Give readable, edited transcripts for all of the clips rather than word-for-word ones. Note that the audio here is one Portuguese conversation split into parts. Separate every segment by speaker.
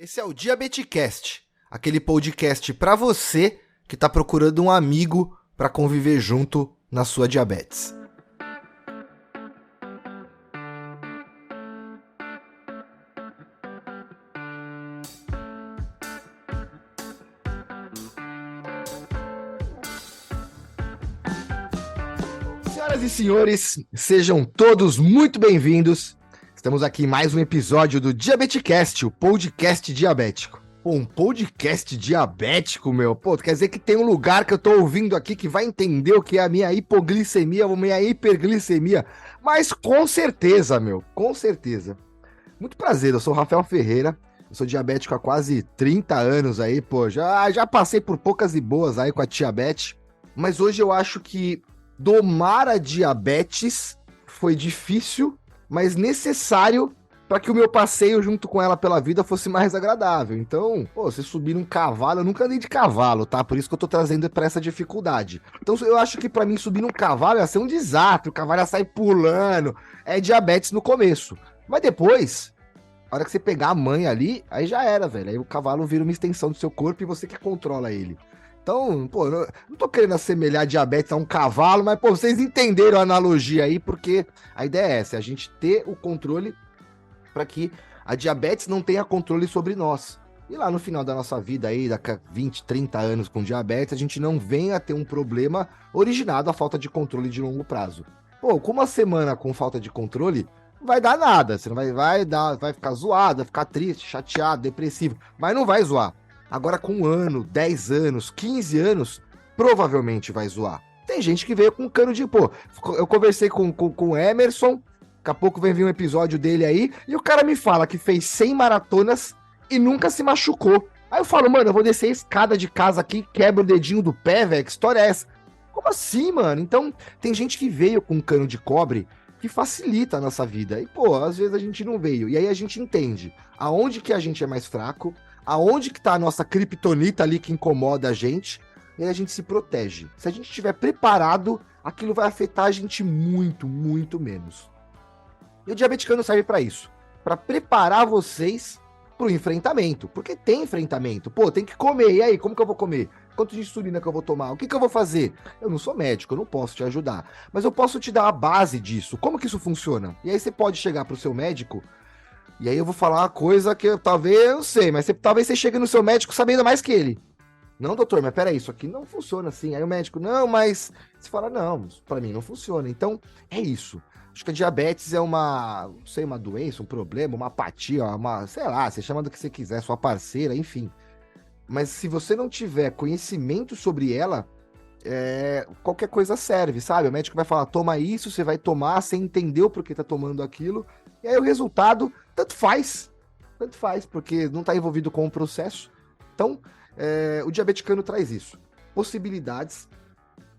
Speaker 1: Esse é o Diabeticast, aquele podcast para você que está procurando um amigo para conviver junto na sua diabetes. Senhoras e senhores, sejam todos muito bem-vindos. Estamos aqui em mais um episódio do Diabeticast, o podcast diabético. Pô, um podcast diabético, meu. Pô, quer dizer que tem um lugar que eu tô ouvindo aqui que vai entender o que é a minha hipoglicemia ou minha hiperglicemia. Mas com certeza, meu, com certeza. Muito prazer, eu sou o Rafael Ferreira. Eu sou diabético há quase 30 anos aí, pô. Já passei por poucas e boas aí com a diabetes. Mas hoje eu acho que domar a diabetes foi difícil, mas necessário para que o meu passeio junto com ela pela vida fosse mais agradável. Então, pô, você subir num cavalo, eu nunca andei de cavalo, tá? Por isso que eu tô trazendo para essa dificuldade. Então, eu acho que para mim subir num cavalo ia ser um desastre, o cavalo ia sair pulando, é diabetes no começo. Mas depois, a hora que você pegar a manha ali, aí já era, velho. Aí o cavalo vira uma extensão do seu corpo e você que controla ele. Então, pô, não tô querendo assemelhar diabetes a um cavalo, mas, pô, vocês entenderam a analogia aí, porque a ideia é essa, é a gente ter o controle para que a diabetes não tenha controle sobre nós. E lá no final da nossa vida aí, daqui a 20, 30 anos com diabetes, a gente não venha a ter um problema originado à falta de controle de longo prazo. Pô, com uma semana com falta de controle, não vai dar nada, você não vai ficar zoado, vai ficar triste, chateado, depressivo, mas não vai zoar. Agora com 1 ano, 10 anos, 15 anos, provavelmente vai zoar. Tem gente que veio com cano de... Pô, eu conversei com o Emerson, daqui a pouco vem vir um episódio dele aí, e o cara me fala que fez 100 maratonas e nunca se machucou. Aí eu falo, mano, eu vou descer a escada de casa aqui, quebra o dedinho do pé, velho, que história é essa? Como assim, mano? Então, tem gente que veio com cano de cobre que facilita a nossa vida. E, pô, às vezes a gente não veio. E aí a gente entende aonde que a gente é mais fraco, aonde que tá a nossa criptonita ali que incomoda a gente, e aí a gente se protege. Se a gente estiver preparado, aquilo vai afetar a gente muito, muito menos. E o Diabeticano serve para isso, para preparar vocês pro enfrentamento, porque tem enfrentamento. Pô, tem que comer, e aí, como que eu vou comer? Quanto de insulina que eu vou tomar? O que que eu vou fazer? Eu não sou médico, eu não posso te ajudar, mas eu posso te dar a base disso. Como que isso funciona? E aí você pode chegar pro seu médico. E aí eu vou falar uma coisa que talvez eu não sei, mas talvez você chegue no seu médico sabendo mais que ele. Não, doutor, mas peraí, isso aqui não funciona assim. Aí o médico, não, mas você fala, não, para mim não funciona. Então, é isso. Acho que a diabetes é não sei, uma doença, um problema, uma apatia, sei lá, você chama do que você quiser, sua parceira, enfim. Mas se você não tiver conhecimento sobre ela, qualquer coisa serve, sabe? O médico vai falar, toma isso, você vai tomar, você entendeu por que tá tomando aquilo, e aí o resultado, tanto faz, porque não tá envolvido com o processo. Então, o Diabeticano traz isso, possibilidades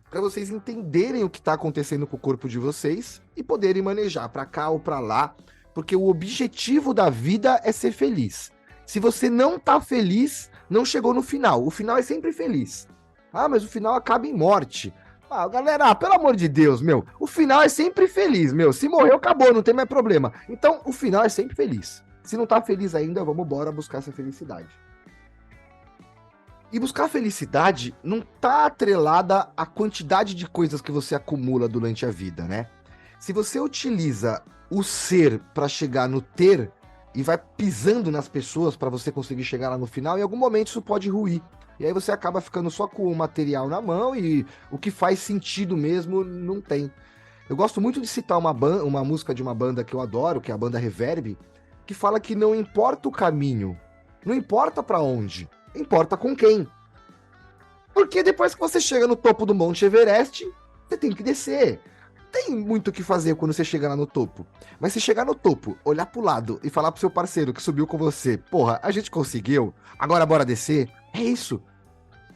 Speaker 1: para vocês entenderem o que tá acontecendo com o corpo de vocês e poderem manejar para cá ou para lá, porque o objetivo da vida é ser feliz. Se você não tá feliz, não chegou no final. O final é sempre feliz. Ah, mas o final acaba em morte. Ah, galera, pelo amor de Deus, meu, o final é sempre feliz, meu. Se morreu, acabou, não tem mais problema. Então, o final é sempre feliz. Se não tá feliz ainda, vamos embora buscar essa felicidade. E buscar a felicidade não tá atrelada à quantidade de coisas que você acumula durante a vida, né? Se você utiliza o ser para chegar no ter e vai pisando nas pessoas para você conseguir chegar lá no final, em algum momento isso pode ruir. E aí você acaba ficando só com o material na mão e o que faz sentido mesmo não tem. Eu gosto muito de citar uma música de uma banda que eu adoro, que é a banda Reverb, que fala que não importa o caminho, não importa para onde, importa com quem. Porque depois que você chega no topo do Monte Everest, você tem que descer. Tem muito o que fazer quando você chega lá no topo. Mas se chegar no topo, olhar pro lado e falar pro seu parceiro que subiu com você, porra, a gente conseguiu, agora bora descer, é isso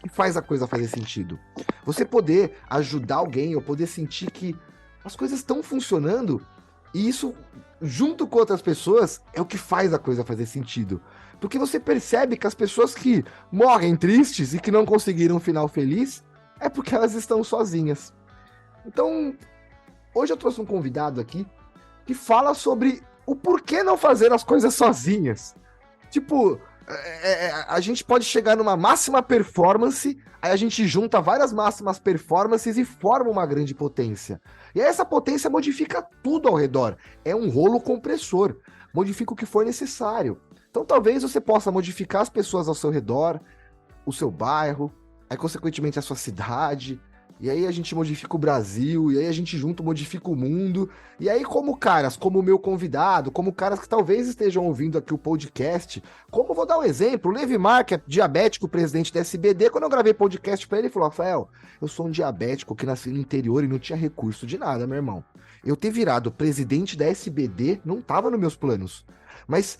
Speaker 1: que faz a coisa fazer sentido. Você poder ajudar alguém ou poder sentir que as coisas estão funcionando e isso, junto com outras pessoas, é o que faz a coisa fazer sentido. Porque você percebe que as pessoas que morrem tristes e que não conseguiram um final feliz é porque elas estão sozinhas. Então, hoje eu trouxe um convidado aqui que fala sobre o porquê não fazer as coisas sozinhas. Tipo, A gente pode chegar numa máxima performance, aí a gente junta várias máximas performances e forma uma grande potência. E aí essa potência modifica tudo ao redor. É um rolo compressor. Modifica o que for necessário. Então talvez você possa modificar as pessoas ao seu redor, o seu bairro, aí consequentemente a sua cidade, e aí a gente modifica o Brasil, e aí a gente junto modifica o mundo, e aí como caras, como o meu convidado, como caras que talvez estejam ouvindo aqui o podcast, como vou dar um exemplo, o Levi Mar, que é diabético, presidente da SBD, quando eu gravei podcast pra ele, ele falou, Rafael, eu sou um diabético que nasci no interior e não tinha recurso de nada, meu irmão. Eu ter virado presidente da SBD não tava nos meus planos, mas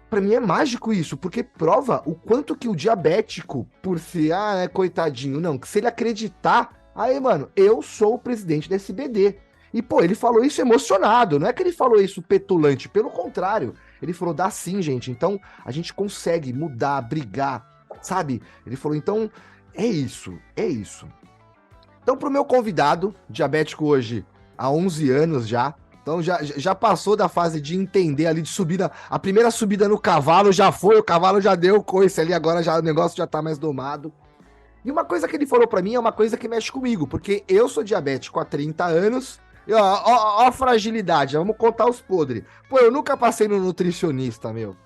Speaker 1: pra mim é mágico isso, porque prova o quanto que o diabético, por ser, coitadinho, não, que se ele acreditar, aí, mano, eu sou o presidente da SBD. E, pô, ele falou isso emocionado, não é que ele falou isso petulante, pelo contrário, ele falou, dá sim, gente, então a gente consegue mudar, brigar, sabe? Ele falou, então, é isso. Então, pro meu convidado, diabético hoje há 11 anos já, então já passou da fase de entender ali, de subida, a primeira subida no cavalo já foi, o cavalo já deu coice ali, agora já, o negócio já tá mais domado. E uma coisa que ele falou pra mim é uma coisa que mexe comigo, porque eu sou diabético há 30 anos, e ó a fragilidade, vamos contar os podres. Pô, eu nunca passei no nutricionista, meu.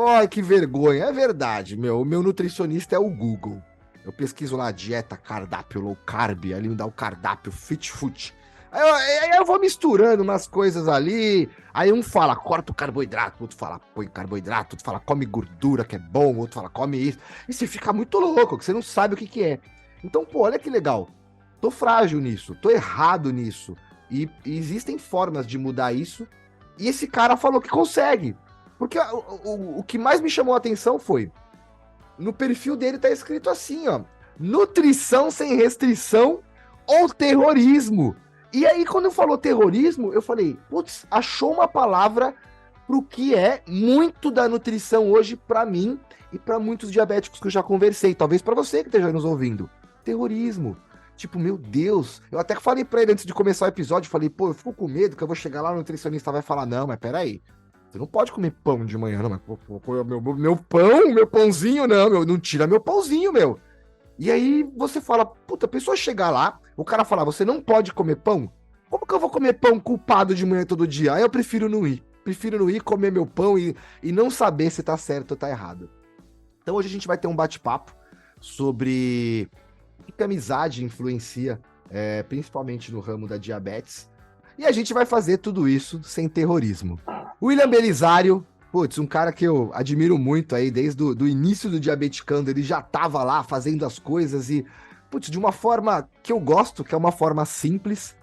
Speaker 1: Ai, que vergonha, é verdade, meu. O meu nutricionista é o Google. Eu pesquiso lá dieta, cardápio, low carb, ali me dá o cardápio fit food. Aí eu vou misturando umas coisas ali. Aí um fala, corta o carboidrato, outro fala, põe carboidrato, outro fala, come gordura, que é bom, outro fala, come isso. E você fica muito louco, que você não sabe o que é. Então, pô, olha que legal. Tô frágil nisso, tô errado nisso. E existem formas de mudar isso. E esse cara falou que consegue. Porque o que mais me chamou a atenção foi, no perfil dele tá escrito assim, ó, nutrição sem restrição ou terrorismo. E aí, quando eu falou terrorismo, eu falei, putz, achou uma palavra pro que é muito da nutrição hoje pra mim e pra muitos diabéticos que eu já conversei. Talvez pra você que esteja nos ouvindo. Terrorismo. Tipo, meu Deus. Eu até falei pra ele antes de começar o episódio, falei, pô, eu fico com medo que eu vou chegar lá, o nutricionista vai falar, não, mas peraí. Você não pode comer pão de manhã, não, mas pô, meu pão, meu pãozinho, não tira meu pãozinho, meu. E aí você fala, puta, a pessoa chegar lá, o cara falar, você não pode comer pão? Como que eu vou comer pão culpado de manhã todo dia? Aí eu prefiro não ir. Prefiro não ir comer meu pão e não saber se tá certo ou tá errado. Então hoje a gente vai ter um bate-papo sobre o que a amizade influencia, principalmente no ramo da diabetes. E a gente vai fazer tudo isso sem terrorismo. William Belisário, putz, um cara que eu admiro muito aí, desde o início do Diabeticando, ele já tava lá fazendo as coisas e, putz, de uma forma que eu gosto, que é uma forma simples,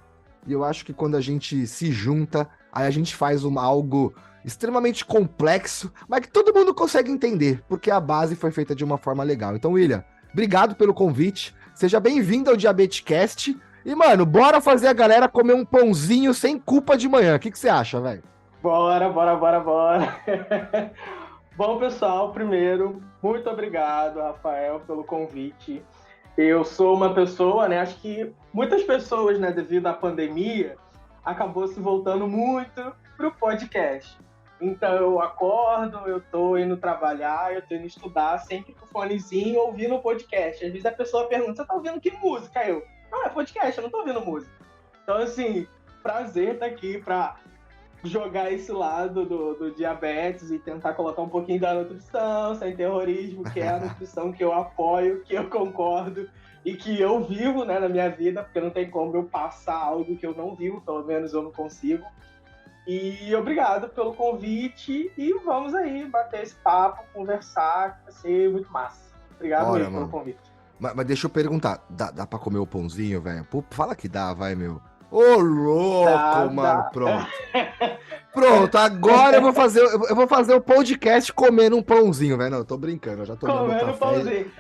Speaker 1: e eu acho que quando a gente se junta, aí a gente faz algo extremamente complexo, mas que todo mundo consegue entender, porque a base foi feita de uma forma legal. Então, William, obrigado pelo convite, seja bem-vindo ao Diabetecast, e, mano, bora fazer a galera comer um pãozinho sem culpa de manhã, o que você acha, velho?
Speaker 2: Bora. Bom, pessoal, primeiro, muito obrigado, Rafael, pelo convite. Eu sou uma pessoa, né, acho que muitas pessoas, né, devido à pandemia, acabou se voltando muito pro podcast. Então, eu acordo, eu tô indo trabalhar, eu tô indo estudar, sempre com o fonezinho, ouvindo o podcast. Às vezes a pessoa pergunta, você tá ouvindo que música? Eu, não, é podcast, eu não tô ouvindo música. Então, assim, prazer estar aqui pra jogar esse lado do diabetes e tentar colocar um pouquinho da nutrição, sem terrorismo, que é a nutrição que eu apoio, que eu concordo e que eu vivo, né, na minha vida, porque não tem como eu passar algo que eu não vivo, pelo menos eu não consigo. E obrigado pelo convite e vamos aí bater esse papo, conversar, vai ser muito massa. Obrigado mesmo pelo convite.
Speaker 1: Mas deixa eu perguntar, dá pra comer o pãozinho, velho? Fala que dá, vai, meu. Ô, louco, mano, pronto. Pronto, agora eu vou fazer o podcast comendo um pãozinho, velho. Não, eu tô brincando, eu já tô
Speaker 2: comendo pãozinho.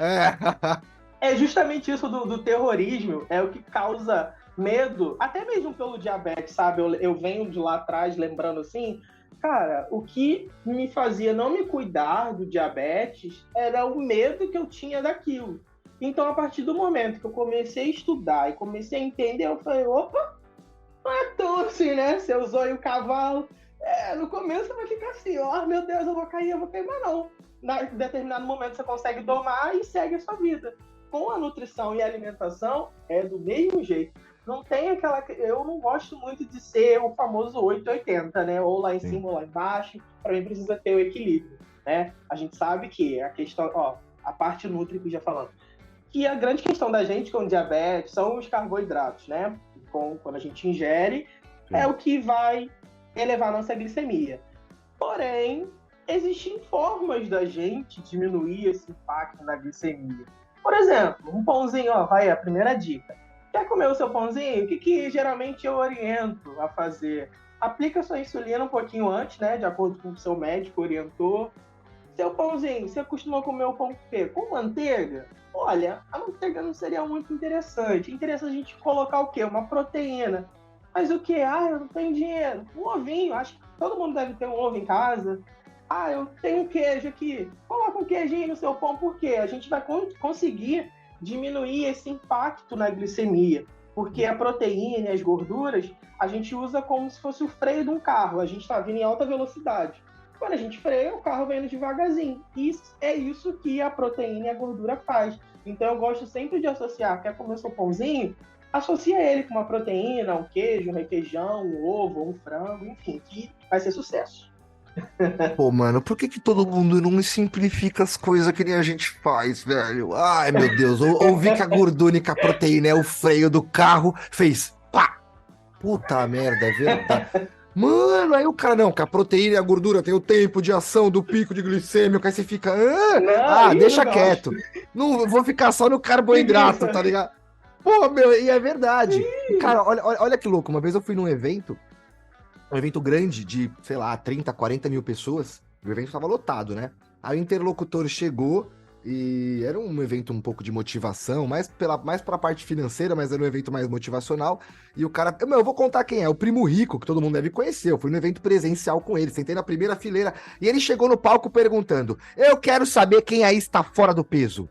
Speaker 2: É justamente isso do terrorismo, é o que causa medo, até mesmo pelo diabetes, sabe? Eu venho de lá atrás, lembrando assim, cara, o que me fazia não me cuidar do diabetes era o medo que eu tinha daquilo. Então, a partir do momento que eu comecei a estudar e comecei a entender, eu falei, opa, não é tão assim, né? Você usou aí o cavalo. No começo vai ficar assim, ó, meu Deus, eu vou cair, mas não. em determinado momento você consegue domar e segue a sua vida. Com a nutrição e a alimentação, é do mesmo jeito. Não tem aquela... Eu não gosto muito de ser o famoso 880, né? Ou lá em cima ou lá embaixo. Para mim precisa ter o equilíbrio, né? A gente sabe que a questão... a parte nutri, já falando, que a grande questão da gente com diabetes são os carboidratos, né? Quando a gente ingere, é o que vai elevar a nossa glicemia. Porém, existem formas da gente diminuir esse impacto na glicemia. Por exemplo, um pãozinho, vai a primeira dica. Quer comer o seu pãozinho? O que geralmente eu oriento a fazer? Aplica sua insulina um pouquinho antes, né? De acordo com o que o seu médico orientou. Seu pãozinho, você costuma comer o pão com quê? Com manteiga? Olha, a manteiga não seria muito interessante. Interessante a gente colocar o quê? Uma proteína. Mas o quê? Eu não tenho dinheiro. Um ovinho, acho que todo mundo deve ter um ovo em casa. Eu tenho queijo aqui. Coloca um queijinho no seu pão, por quê? A gente vai conseguir diminuir esse impacto na glicemia. Porque a proteína e as gorduras, a gente usa como se fosse o freio de um carro. A gente está vindo em alta velocidade. Quando a gente freia, o carro vem devagarzinho. É isso que a proteína e a gordura faz. Então eu gosto sempre de associar, quer comer seu pãozinho? Associa ele com uma proteína, um queijo, um requeijão, um ovo, um frango, enfim, que vai ser sucesso.
Speaker 1: Pô, mano, por que todo mundo não simplifica as coisas que nem a gente faz, velho? Ai, meu Deus, ouvi que a gordura e que a proteína é o freio do carro, fez pá! Puta merda, é verdade. Mano, aí o cara, não, que a proteína e a gordura tem o tempo de ação do pico de glicêmia, aí você fica, deixa quieto. Não, vou ficar só no carboidrato, tá ligado? Pô, meu, e é verdade. E, cara, olha que louco, uma vez eu fui num evento, um evento grande de, sei lá, 30, 40 mil pessoas, o evento tava lotado, né? Aí o interlocutor chegou e era um evento um pouco de motivação, mais pra parte financeira, mas era um evento mais motivacional. E o cara, eu vou contar quem é, o Primo Rico, que todo mundo deve conhecer. Eu fui no evento presencial com ele, sentei na primeira fileira e ele chegou no palco perguntando: eu quero saber quem aí está fora do peso.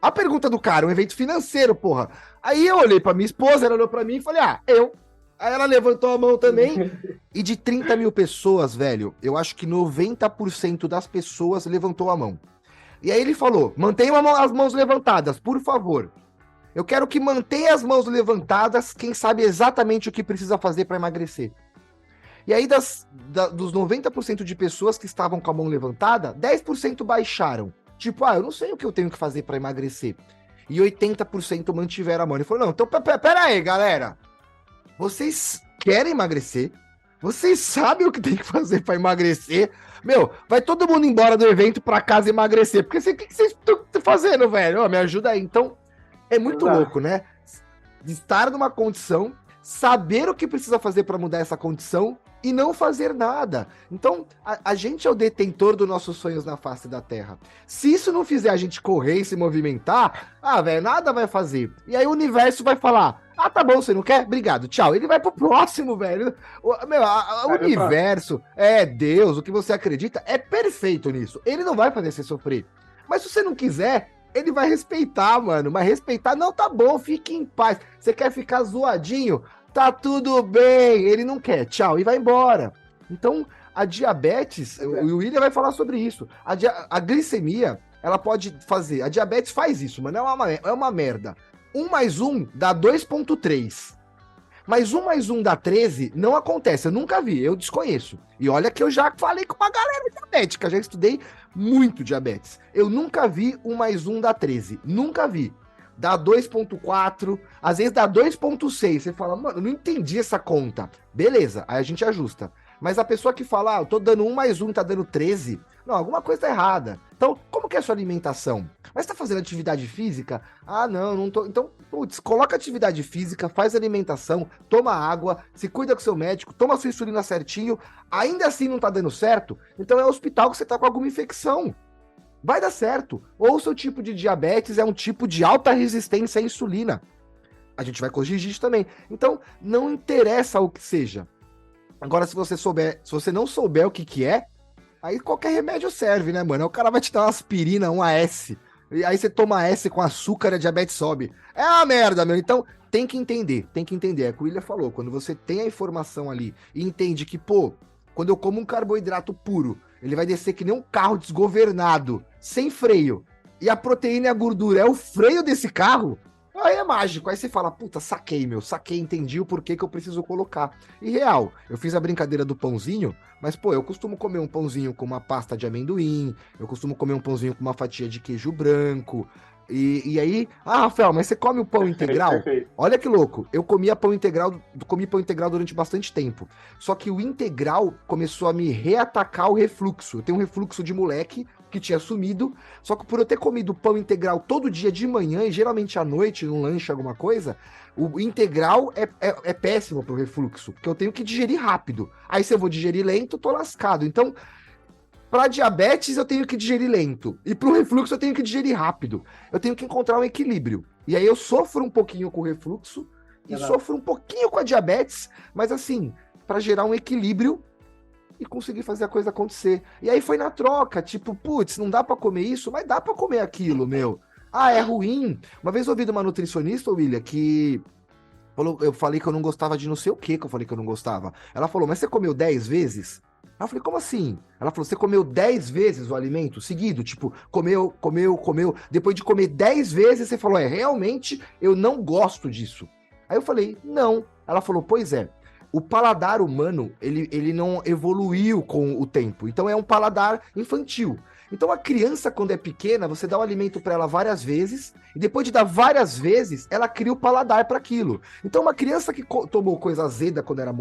Speaker 1: A pergunta do cara, um evento financeiro, porra. Aí eu olhei pra minha esposa, ela olhou pra mim e falei, eu. Aí ela levantou a mão também. E de 30 mil pessoas, velho, eu acho que 90% das pessoas levantou a mão. E aí ele falou, mantenham as mãos levantadas, por favor. Eu quero que mantenha as mãos levantadas quem sabe exatamente o que precisa fazer para emagrecer. E aí dos 90% de pessoas que estavam com a mão levantada, 10% baixaram. Tipo, eu não sei o que eu tenho que fazer para emagrecer. E 80% mantiveram a mão. Ele falou, não, então pera aí, galera. Vocês querem emagrecer? Vocês sabem o que tem que fazer para emagrecer? Meu, vai todo mundo embora do evento para casa emagrecer. Porque o que vocês estão fazendo, velho? Me ajuda aí. Então, é muito louco, né? Estar numa condição, saber o que precisa fazer para mudar essa condição e não fazer nada. Então, a gente é o detentor dos nossos sonhos na face da Terra. Se isso não fizer a gente correr e se movimentar, velho, nada vai fazer. E aí o universo vai falar, tá bom, você não quer? Obrigado, tchau. Ele vai pro próximo, velho. O universo, Deus, o que você acredita, é perfeito nisso. Ele não vai fazer você sofrer. Mas se você não quiser, ele vai respeitar, mano. Mas respeitar, não, tá bom, fique em paz. Você quer ficar zoadinho? Tá tudo bem, ele não quer, tchau, e vai embora. Então, a diabetes, o William vai falar sobre isso. A glicemia, ela pode fazer, a diabetes faz isso, mano, é uma merda. 1 mais 1 dá 2,3. Mas 1 mais 1 dá 13, não acontece, eu nunca vi, eu desconheço. E olha que eu já falei com uma galera diabética, já estudei muito diabetes. Eu nunca vi 1 mais 1 dá 13, nunca vi. Dá 2,4, às vezes dá 2,6. Você fala, mano, não entendi essa conta. Beleza, aí a gente ajusta. Mas a pessoa que fala, eu tô dando 1 mais 1, tá dando 13. Não, alguma coisa tá errada. Então, como que é a sua alimentação? Mas tá fazendo atividade física? Não tô. Então, putz, coloca atividade física, faz alimentação, toma água, se cuida com seu médico, toma sua insulina certinho. Ainda assim não tá dando certo? Então é hospital que você tá com alguma infecção. Vai dar certo. Ou o seu tipo de diabetes é um tipo de alta resistência à insulina. A gente vai corrigir isso também. Então, não interessa o que seja. Agora, se você não souber o que é, aí qualquer remédio serve, né, mano? O cara vai te dar uma aspirina, um AS. E aí você toma AS com açúcar e a diabetes sobe. É uma merda, meu. Então, tem que entender. É o que o William falou. Quando você tem a informação ali e entende que, quando eu como um carboidrato puro, ele vai descer que nem um carro desgovernado, sem freio. E a proteína e a gordura é o freio desse carro, aí é mágico. Aí você fala, puta, saquei, entendi o porquê que eu preciso colocar. E real, eu fiz a brincadeira do pãozinho, mas, pô, eu costumo comer um pãozinho com uma pasta de amendoim, eu costumo comer um pãozinho com uma fatia de queijo branco, e aí, Rafael, mas você come o pão integral?
Speaker 2: Perfeito.
Speaker 1: Olha que louco, eu comi pão integral durante bastante tempo, só que o integral começou a me reatacar o refluxo. Eu tenho um refluxo de moleque que tinha sumido, só que por eu ter comido pão integral todo dia de manhã e geralmente à noite, num lanche, alguma coisa, o integral é péssimo pro refluxo, porque eu tenho que digerir rápido. Aí se eu vou digerir lento, eu tô lascado. Então, para diabetes eu tenho que digerir lento, e pro refluxo eu tenho que digerir rápido. Eu tenho que encontrar um equilíbrio. E aí eu sofro um pouquinho com o refluxo e sofro um pouquinho com a diabetes, mas assim, para gerar um equilíbrio e conseguir fazer a coisa acontecer. E aí foi na troca, tipo, putz, não dá para comer isso, mas dá para comer aquilo, meu. É ruim. Uma vez eu ouvi de uma nutricionista, William, que eu falei que eu não gostava de não sei o que eu falei que eu não gostava. Ela falou, mas você comeu 10 vezes? Eu falei, como assim? Ela falou, você comeu 10 vezes o alimento seguido? Tipo, comeu. Depois de comer 10 vezes, você falou, realmente eu não gosto disso. Aí eu falei, não. Ela falou, pois é. O paladar humano, ele não evoluiu com o tempo. Então é um paladar infantil. Então a criança, quando é pequena, você dá o alimento para ela várias vezes, e depois de dar várias vezes, ela cria o paladar para aquilo. Então uma criança que tomou coisa azeda quando era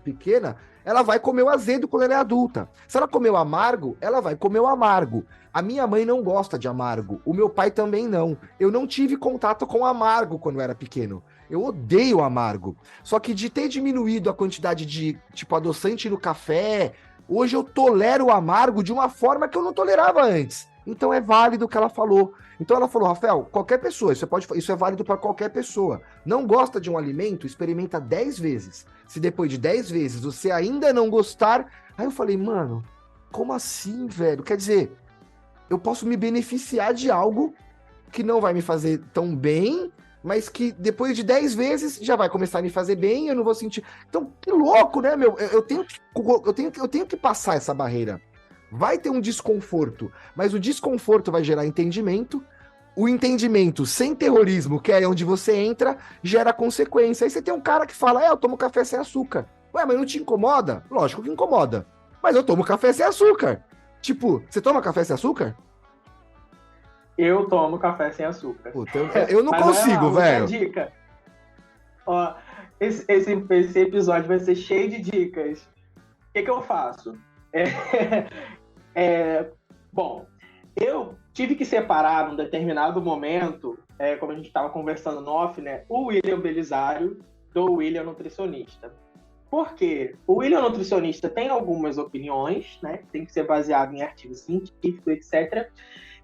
Speaker 1: pequena, ela vai comer o azedo quando ela é adulta. Se ela comeu amargo, ela vai comer o amargo. A minha mãe não gosta de amargo, o meu pai também não. Eu não tive contato com amargo quando eu era pequeno. Eu odeio amargo. Só que de ter diminuído a quantidade de, tipo, adoçante no café, hoje eu tolero o amargo de uma forma que eu não tolerava antes. Então é válido o que ela falou. Então ela falou, Rafael, qualquer pessoa, isso é válido para qualquer pessoa. Não gosta de um alimento, experimenta 10 vezes. Se depois de 10 vezes você ainda não gostar... Aí eu falei, mano, como assim, velho? Quer dizer, eu posso me beneficiar de algo que não vai me fazer tão bem, mas que depois de 10 vezes já vai começar a me fazer bem, eu não vou sentir... Então, que louco, né, meu? Eu tenho que passar essa barreira. Vai ter um desconforto, mas o desconforto vai gerar entendimento, o entendimento sem terrorismo, que é onde você entra, gera consequência. Aí você tem um cara que fala, eu tomo café sem açúcar. Ué, mas não te incomoda? Lógico que incomoda. Mas eu tomo café sem açúcar. Tipo, você toma café sem açúcar?
Speaker 2: Eu tomo café sem açúcar.
Speaker 1: Puta, eu não consigo, velho.
Speaker 2: Dica. Ó, esse episódio vai ser cheio de dicas. O que eu faço? Bom, eu tive que separar num determinado momento, como a gente estava conversando no off, né, o William Belisário do William Nutricionista. Por quê? O William Nutricionista tem algumas opiniões, né, que tem que ser baseado em artigos científicos, etc.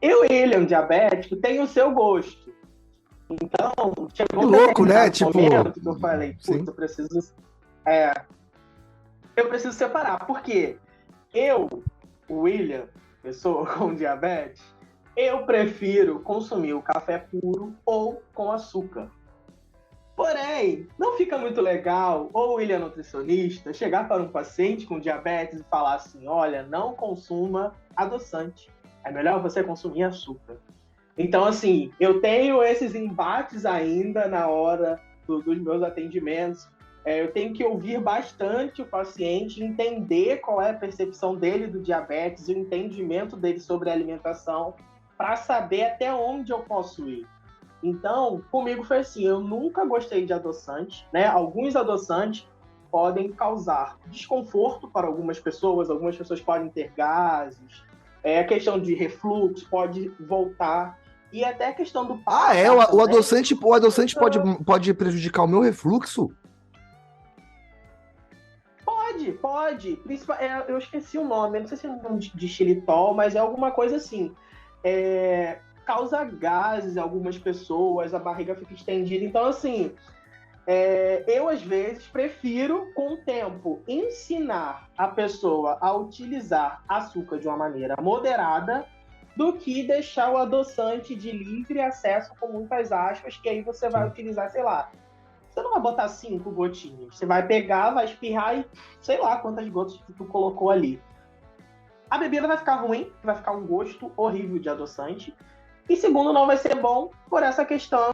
Speaker 2: E o William diabético tem o seu gosto. Então, chegou
Speaker 1: um louco, né? Tipo,
Speaker 2: momento que eu falei, putz, eu preciso separar. Por quê? O William, pessoa com diabetes, eu prefiro consumir o café puro ou com açúcar. Porém, não fica muito legal o William nutricionista chegar para um paciente com diabetes e falar assim, olha, não consuma adoçante. É melhor você consumir açúcar. Então, assim, eu tenho esses embates ainda na hora dos meus atendimentos. Eu tenho que ouvir bastante o paciente, entender qual é a percepção dele do diabetes, o entendimento dele sobre a alimentação, para saber até onde eu posso ir. Então, comigo foi assim, eu nunca gostei de adoçante, né? Alguns adoçantes podem causar desconforto para algumas pessoas podem ter gases, a questão de refluxo pode voltar, e até a questão do paladar.
Speaker 1: O adoçante pode prejudicar o meu refluxo?
Speaker 2: Pode. Eu esqueci o nome, não sei se é um nome de xilitol, mas é alguma coisa assim. Causa gases em algumas pessoas, a barriga fica estendida. Então, assim, eu às vezes prefiro, com o tempo, ensinar a pessoa a utilizar açúcar de uma maneira moderada do que deixar o adoçante de livre acesso com muitas aspas, que aí você vai utilizar, sei lá, você não vai botar 5 gotinhas, você vai pegar, vai espirrar e sei lá quantas gotas que tu colocou ali. a bebida vai ficar ruim, vai ficar um gosto horrível de adoçante. E segundo, não vai ser bom por essa questão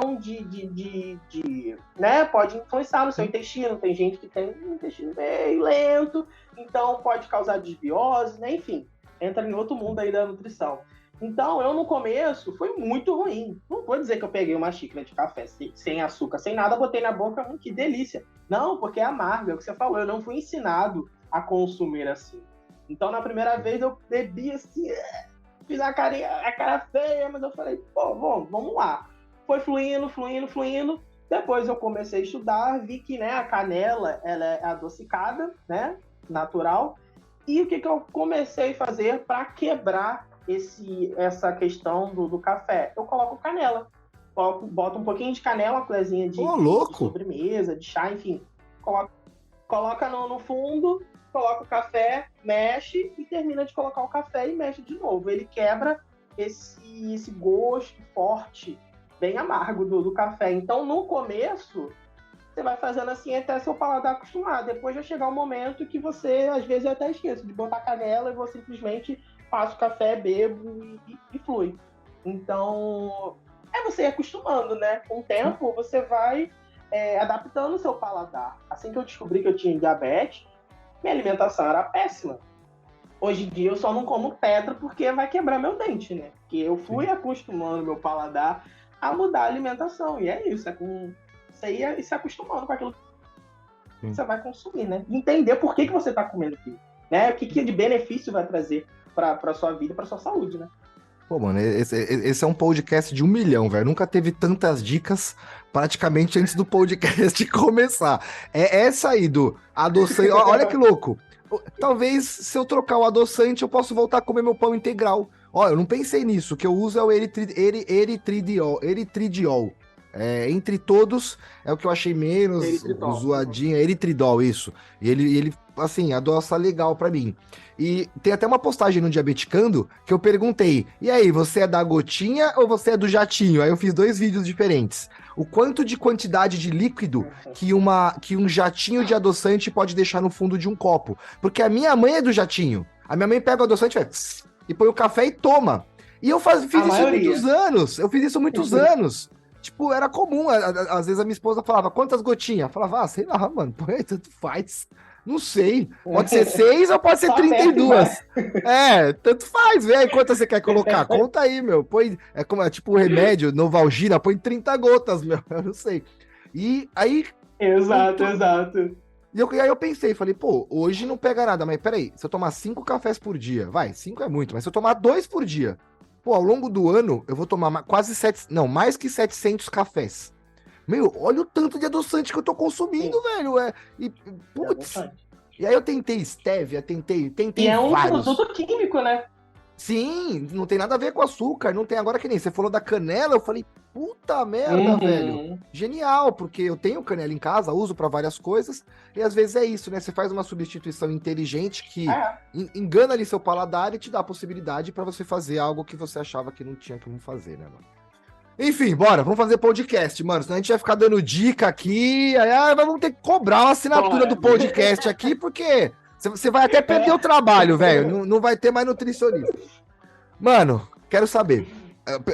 Speaker 2: né, pode influenciar no seu intestino. Tem gente que tem um intestino meio lento, então pode causar desbiose, né? Enfim, entra em outro mundo aí da nutrição. Então, eu no começo foi muito ruim. Não vou dizer que eu peguei uma xícara de café sem açúcar, sem nada, botei na boca, que delícia. Não, porque é amargo, é o que você falou, eu não fui ensinado a consumir assim. Então, na primeira vez, eu bebi assim, fiz a cara feia, mas eu falei, pô, bom, vamos lá. Foi fluindo. Depois eu comecei a estudar, vi que, né, a canela, ela é adocicada, né, natural. E o que eu comecei a fazer para quebrar essa questão do café? Eu coloco canela. Boto um pouquinho de canela, uma colherzinha de sobremesa, de chá, enfim. Coloca no fundo, coloca o café, mexe e termina de colocar o café e mexe de novo. Ele quebra esse gosto forte, bem amargo do café. Então, no começo, você vai fazendo assim até seu paladar acostumar. Depois vai chegar um momento que você, às vezes, até esquece de botar canela e você simplesmente passa o café, bebo e flui. Então, é você ir acostumando, né? Com o tempo, você vai adaptando o seu paladar. Assim que eu descobri que eu tinha diabetes, minha alimentação era péssima. Hoje em dia eu só não como tetra porque vai quebrar meu dente, né? Porque eu fui acostumando meu paladar a mudar a alimentação. E é isso, você ir se acostumando com aquilo que você vai consumir, né? Entender por que você está comendo aquilo, né? O que de benefício vai trazer para sua vida e para sua saúde, né?
Speaker 1: Pô, mano, esse é um podcast de 1 milhão, velho. Nunca teve tantas dicas praticamente antes do podcast começar. É essa aí do adoçante. Olha que louco. Talvez se eu trocar o adoçante, eu posso voltar a comer meu pão integral. Ó, eu não pensei nisso. O que eu uso é o eritridiol. Entre todos, é o que eu achei menos zoadinho. Eritridol, isso. E ele, assim, adoça legal pra mim. E tem até uma postagem no Diabeticando que eu perguntei, e aí, você é da gotinha ou você é do jatinho? Aí eu fiz 2 vídeos diferentes. O quanto de quantidade de líquido que um jatinho de adoçante pode deixar no fundo de um copo. Porque a minha mãe é do jatinho. A minha mãe pega o adoçante e põe o café e toma. E eu fiz isso muitos anos. Eu fiz isso muitos anos. Tipo, era comum. Às vezes a minha esposa falava, quantas gotinhas? Eu falava, sei lá, mano, põe, tanto faz. Não sei. Pode ser 6 ou pode ser 32. Tanto faz, velho. Quantas você quer colocar? Conta aí, meu. Põe, é tipo o remédio, Novalgina, põe 30 gotas, meu. Eu não sei. E aí...
Speaker 2: Exato.
Speaker 1: E aí eu pensei, falei, pô, hoje não pega nada, mas peraí, se eu tomar 5 cafés por dia, 5 é muito, mas se eu tomar 2 por dia, pô, ao longo do ano, eu vou tomar mais que 700 cafés. Meu, olha o tanto de adoçante que eu tô consumindo, velho. Putz. E aí eu tentei stevia, tentei
Speaker 2: e é
Speaker 1: vários.
Speaker 2: Produto químico, né?
Speaker 1: Sim, não tem nada a ver com açúcar, não tem agora que nem você falou da canela, eu falei, puta merda, velho. Genial, porque eu tenho canela em casa, uso pra várias coisas, e às vezes é isso, né? Você faz uma substituição inteligente que engana ali seu paladar e te dá a possibilidade pra você fazer algo que você achava que não tinha como fazer, né, mano? Enfim, bora, vamos fazer podcast, mano. Senão a gente vai ficar dando dica aqui. Aí vamos ter que cobrar uma assinatura do podcast aqui, porque você vai até perder o trabalho, velho. Não vai ter mais nutricionista. Mano, quero saber.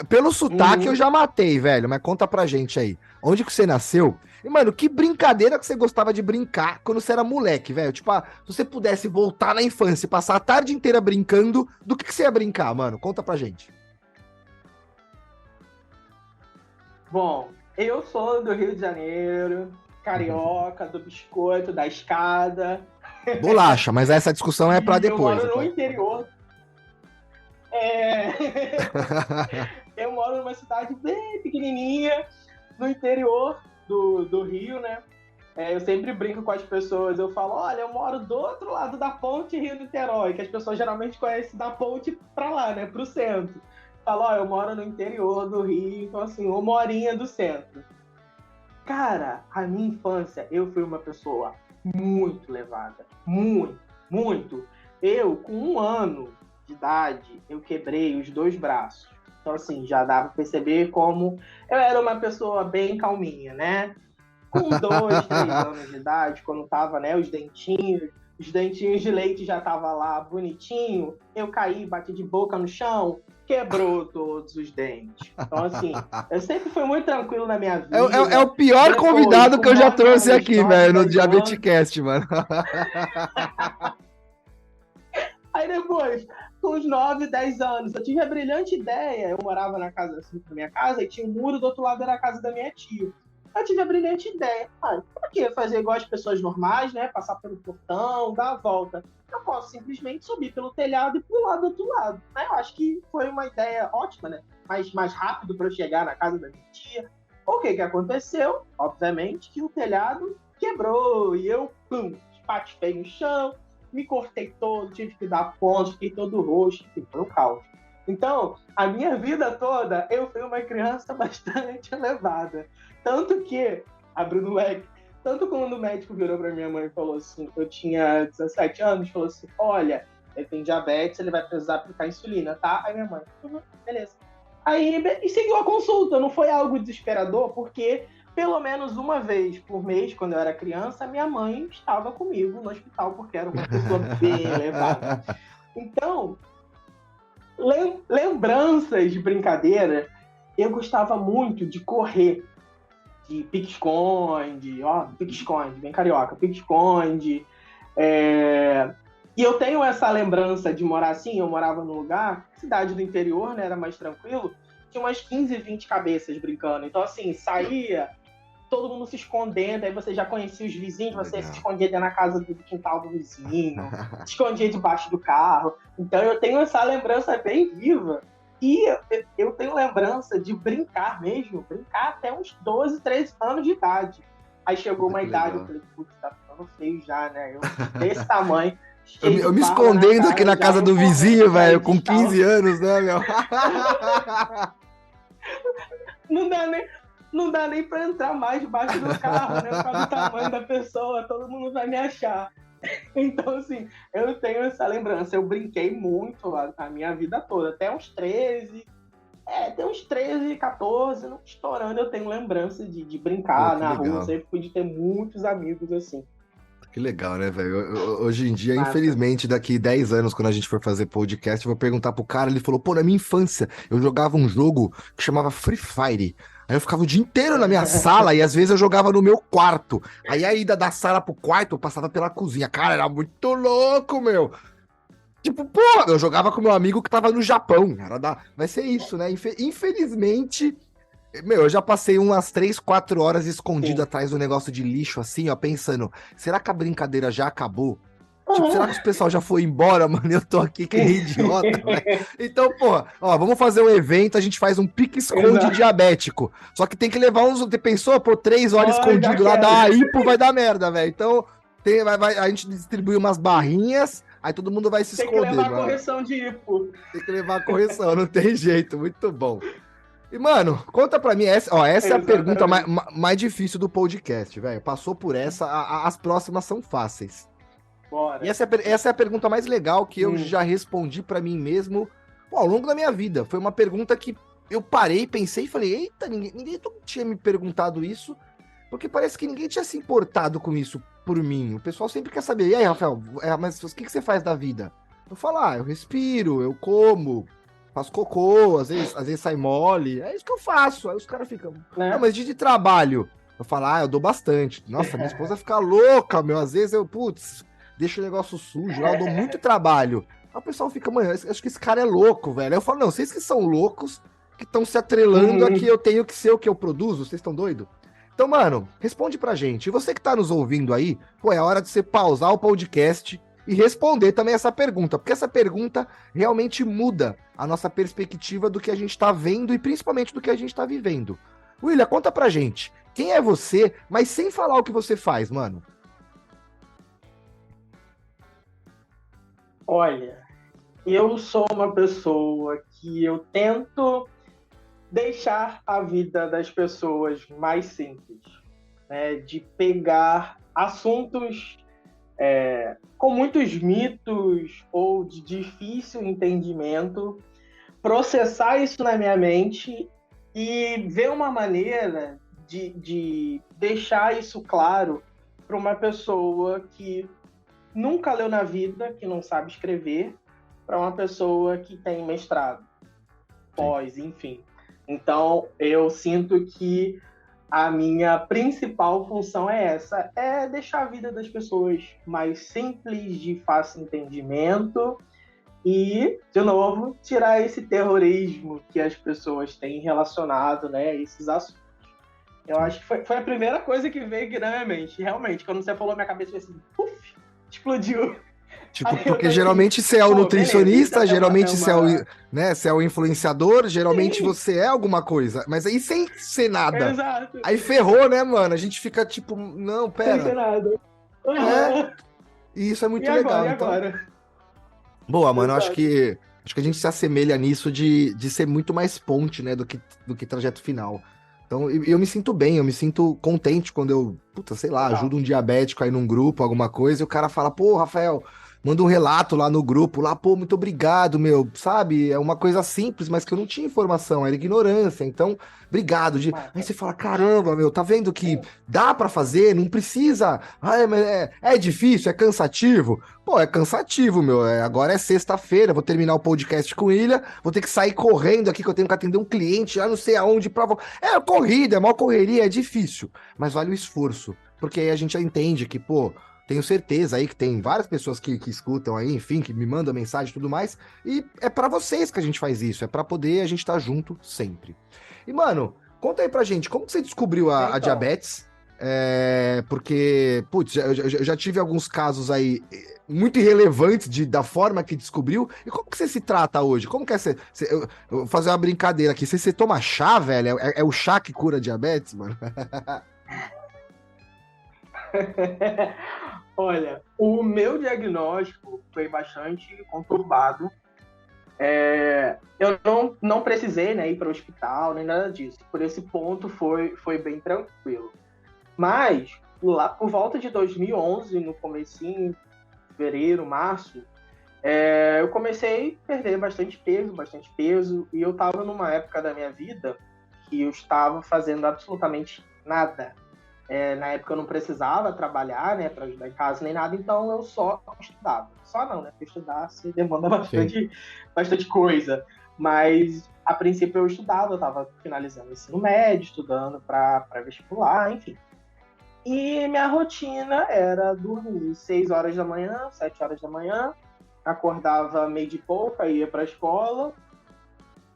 Speaker 1: Pelo sotaque eu já matei, velho. Mas conta pra gente aí. Onde que você nasceu? E, mano, que brincadeira que você gostava de brincar quando você era moleque, velho? Tipo, se você pudesse voltar na infância e passar a tarde inteira brincando, do que você ia brincar, mano? Conta pra gente.
Speaker 2: Bom, eu sou do Rio de Janeiro, carioca, do biscoito, da escada.
Speaker 1: Bolacha, mas essa discussão é pra depois.
Speaker 2: Eu moro no interior. Eu moro numa cidade bem pequenininha, no interior do Rio, né? Eu sempre brinco com as pessoas, eu falo, olha, eu moro do outro lado da ponte Rio-Niterói, que as pessoas geralmente conhecem da ponte pra lá, né? Pro centro. Falo, eu moro no interior do Rio, então assim, 1 horinha do centro. Cara, a minha infância, eu fui uma pessoa muito levada. Muito. Eu, com 1 ano de idade, eu quebrei os 2 braços. Então assim, já dá pra perceber como eu era uma pessoa bem calminha, né? Com 2, 3 anos de idade, quando tava, né, os dentinhos os dentinhos de leite já estavam lá bonitinho, eu caí, bati de boca no chão, quebrou todos os dentes. Então, assim, eu sempre fui muito tranquilo na minha vida.
Speaker 1: É o pior
Speaker 2: Depois,
Speaker 1: convidado que eu já trouxe
Speaker 2: anos,
Speaker 1: aqui,
Speaker 2: 9,
Speaker 1: velho, no
Speaker 2: 10
Speaker 1: Diabetecast, mano.
Speaker 2: Aí depois, com uns 9, 10 anos, eu tive a brilhante ideia. Eu morava na casa assim, da minha casa, e tinha um muro do outro lado era a casa da minha tia. Eu tive a brilhante ideia. Por que fazer igual as pessoas normais, né? Passar pelo portão, dar a volta. Eu posso simplesmente subir pelo telhado e pular do outro lado. Né? Eu acho que foi uma ideia ótima, né? Mais rápido para eu chegar na casa da minha tia. O que aconteceu? Obviamente que o telhado quebrou e eu, espatifei no chão, me cortei todo, tive que dar ponto, fiquei todo roxo, foi um caos. Então, a minha vida toda, eu fui uma criança bastante elevada. Tanto que, abrindo o leque, tanto quando o médico virou pra minha mãe e falou assim, eu tinha 17 anos, falou assim, olha, ele tem diabetes, ele vai precisar aplicar insulina, tá? Aí minha mãe, beleza. Aí, e seguiu a consulta, não foi algo desesperador, porque pelo menos uma vez por mês, quando eu era criança, minha mãe estava comigo no hospital, porque era uma pessoa bem elevada. Então, lembranças de brincadeira, eu gostava muito de correr, de pique-esconde, pique-esconde, bem carioca, pique-esconde. E eu tenho essa lembrança de morar assim, eu morava num lugar, cidade do interior, né, era mais tranquilo, tinha umas 15, 20 cabeças brincando. Então, assim, saía todo mundo se escondendo, aí você já conhecia os vizinhos, você se escondia dentro da casa do quintal do vizinho, se escondia debaixo do carro. Então eu tenho essa lembrança bem viva. E eu tenho lembrança de brincar mesmo, brincar até uns 12, 13 anos de idade. Aí chegou uma idade, eu falei, putz, tá ficando feio já, né? Eu desse tamanho.
Speaker 1: Eu me escondendo aqui na casa do vizinho, velho, com 15 anos, né, meu?
Speaker 2: Não dá nem pra entrar mais debaixo do carro, né? Por causa do tamanho da pessoa, todo mundo vai me achar. Então, assim, eu tenho essa lembrança. Eu brinquei muito a minha vida toda, até uns 13. Até uns 13, 14, não estourando, eu tenho lembrança de brincar na rua. Sempre pude ter muitos amigos assim.
Speaker 1: Que legal, né, velho? Hoje em dia, infelizmente, daqui 10 anos, quando a gente for fazer podcast, eu vou perguntar pro cara, ele falou, pô, na minha infância, eu jogava um jogo que chamava Free Fire. Aí eu ficava o dia inteiro na minha sala e às vezes eu jogava no meu quarto. Aí a ida da sala pro quarto, eu passava pela cozinha. Cara, era muito louco, meu. Tipo, pô, eu jogava com meu amigo que tava no Japão. Vai ser isso, né? Infelizmente, meu, eu já passei umas 3, 4 horas escondido atrás do negócio de lixo, assim, ó, pensando, será que a brincadeira já acabou? Tipo, será que o pessoal já foi embora, mano? Eu tô aqui que nem idiota, velho. Então, pô, ó, vamos fazer um evento, a gente faz um pique-esconde diabético. Só que tem que levar uns. Você pensou, pô, 3 horas escondido lá, da hipo, vai dar merda, velho. Então, a gente distribui umas barrinhas, aí todo mundo vai se esconder.
Speaker 2: Tem que levar a correção de hipo.
Speaker 1: Tem que levar a correção, não tem jeito, muito bom. E, mano, conta pra mim, essa é a pergunta mais difícil do podcast, velho. Passou por essa, as próximas são fáceis.
Speaker 2: Bora.
Speaker 1: E essa é a pergunta mais legal que eu já respondi pra mim mesmo, pô, ao longo da minha vida. Foi uma pergunta que eu parei, pensei e falei, eita, ninguém tinha me perguntado isso, porque parece que ninguém tinha se importado com isso por mim. O pessoal sempre quer saber, e aí, Rafael, mas o que você faz da vida? Eu falo, eu respiro, eu como, faço cocô, às vezes sai mole, é isso que eu faço. Aí os caras ficam, não, mas de trabalho. Eu falo, eu dou bastante. Nossa, minha esposa fica louca, meu, às vezes eu, deixa o negócio sujo, eu dou muito trabalho. Aí o pessoal fica, mano, acho que esse cara é louco, velho. Aí eu falo, não, vocês que são loucos, que estão se atrelando a que eu tenho que ser o que eu produzo, vocês estão doidos? Então, mano, responde pra gente. E você que tá nos ouvindo aí, pô, é hora de você pausar o podcast e responder também essa pergunta, porque essa pergunta realmente muda a nossa perspectiva do que a gente tá vendo e principalmente do que a gente tá vivendo. William, conta pra gente, quem é você, mas sem falar o que você faz, mano?
Speaker 2: Olha, eu sou uma pessoa que eu tento deixar a vida das pessoas mais simples, né? De pegar assuntos com muitos mitos ou de difícil entendimento, processar isso na minha mente e ver uma maneira de deixar isso claro para uma pessoa que nunca leu na vida, que não sabe escrever, para uma pessoa que tem mestrado, pós, enfim. Então, eu sinto que a minha principal função é essa, é deixar a vida das pessoas mais simples, de fácil entendimento e, de novo, tirar esse terrorismo que as pessoas têm relacionado, né, a esses assuntos. Eu acho que foi a primeira coisa que veio aqui na minha mente. Realmente, quando você falou, minha cabeça foi assim, puf, explodiu.
Speaker 1: Tipo, porque geralmente você é o nutricionista, geralmente você é o, né, você é o influenciador, geralmente você é alguma coisa, mas aí sem ser nada.
Speaker 2: Exato.
Speaker 1: Aí ferrou, né, mano? A gente fica tipo, não, pera.
Speaker 2: Sem ser nada.
Speaker 1: E isso é muito
Speaker 2: e
Speaker 1: legal.
Speaker 2: Agora,
Speaker 1: então...
Speaker 2: agora?
Speaker 1: Boa, mano, acho que a gente se assemelha nisso de ser muito mais ponte, né, do que trajeto final. Então, eu me sinto bem, eu me sinto contente quando eu, puta, sei lá, ajudo um diabético aí num grupo, alguma coisa, e o cara fala, pô, Rafael, manda um relato lá no grupo, lá, pô, muito obrigado, meu, sabe? É uma coisa simples, mas que eu não tinha informação, era ignorância, então, obrigado. Aí você fala, caramba, meu, tá vendo que dá pra fazer, não precisa, mas é difícil, é cansativo. Pô, é cansativo, meu, agora é sexta-feira, vou terminar o podcast com Ilha, vou ter que sair correndo aqui, que eu tenho que atender um cliente, já não sei aonde, é corrida, é mal correria, é difícil, mas vale o esforço, porque aí a gente já entende que, pô, tenho certeza aí que tem várias pessoas que escutam aí, enfim, que me mandam mensagem e tudo mais. E é pra vocês que a gente faz isso, é pra poder a gente estar junto sempre. E, mano, conta aí pra gente, como que você descobriu a diabetes? Porque, putz, eu já tive alguns casos aí muito irrelevantes da forma que descobriu. E como que você se trata hoje? Como que é eu vou fazer uma brincadeira aqui. Você toma chá, velho? É o chá que cura diabetes, mano?
Speaker 2: Olha, o meu diagnóstico foi bastante conturbado. Eu não precisei, né, ir para o hospital, nem nada disso. Por esse ponto foi bem tranquilo. Mas, lá por volta de 2011, no comecinho, fevereiro, março, eu comecei a perder bastante peso, e eu estava numa época da minha vida que eu estava fazendo absolutamente nada. Na época eu não precisava trabalhar, né, para ajudar em casa nem nada, então eu só estudava. Só não, né? Porque estudar se demanda bastante coisa. Mas, a princípio, eu estudava, eu estava finalizando o ensino médio, estudando para vestibular, enfim. E minha rotina era dormir 6 horas da manhã, 7 horas da manhã, acordava meio de pouca, ia para a escola,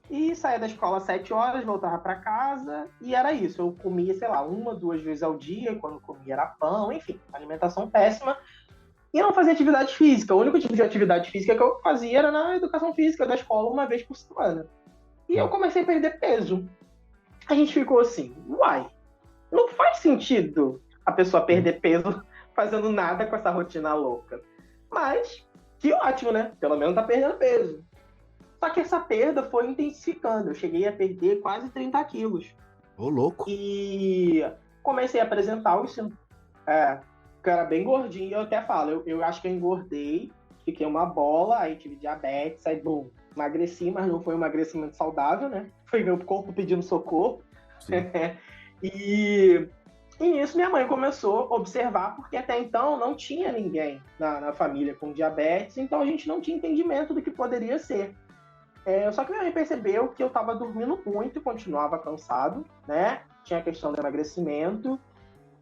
Speaker 2: e saía da escola às 7 horas, voltava para casa, e era isso. Eu comia, sei lá, 1, 2 vezes ao dia, quando comia era pão, enfim, alimentação péssima. E eu não fazia atividade física. O único tipo de atividade física que eu fazia era na educação física da escola, uma vez por semana. E eu comecei a perder peso. A gente ficou assim, uai, não faz sentido a pessoa perder peso fazendo nada com essa rotina louca. Mas, que ótimo, né? Pelo menos tá perdendo peso. Só que essa perda foi intensificando. Eu cheguei a perder quase 30 quilos.
Speaker 1: Ô, louco.
Speaker 2: E comecei a apresentar o ensino. Que era bem gordinho. Eu até falo, eu acho que eu engordei, fiquei uma bola, aí tive diabetes, aí, bum, emagreci, mas não foi um emagrecimento saudável, né? Foi meu corpo pedindo socorro. E nisso minha mãe começou a observar, porque até então não tinha ninguém na família com diabetes, então a gente não tinha entendimento do que poderia ser. Só que minha mãe percebeu que eu estava dormindo muito e continuava cansado, né? Tinha a questão do emagrecimento.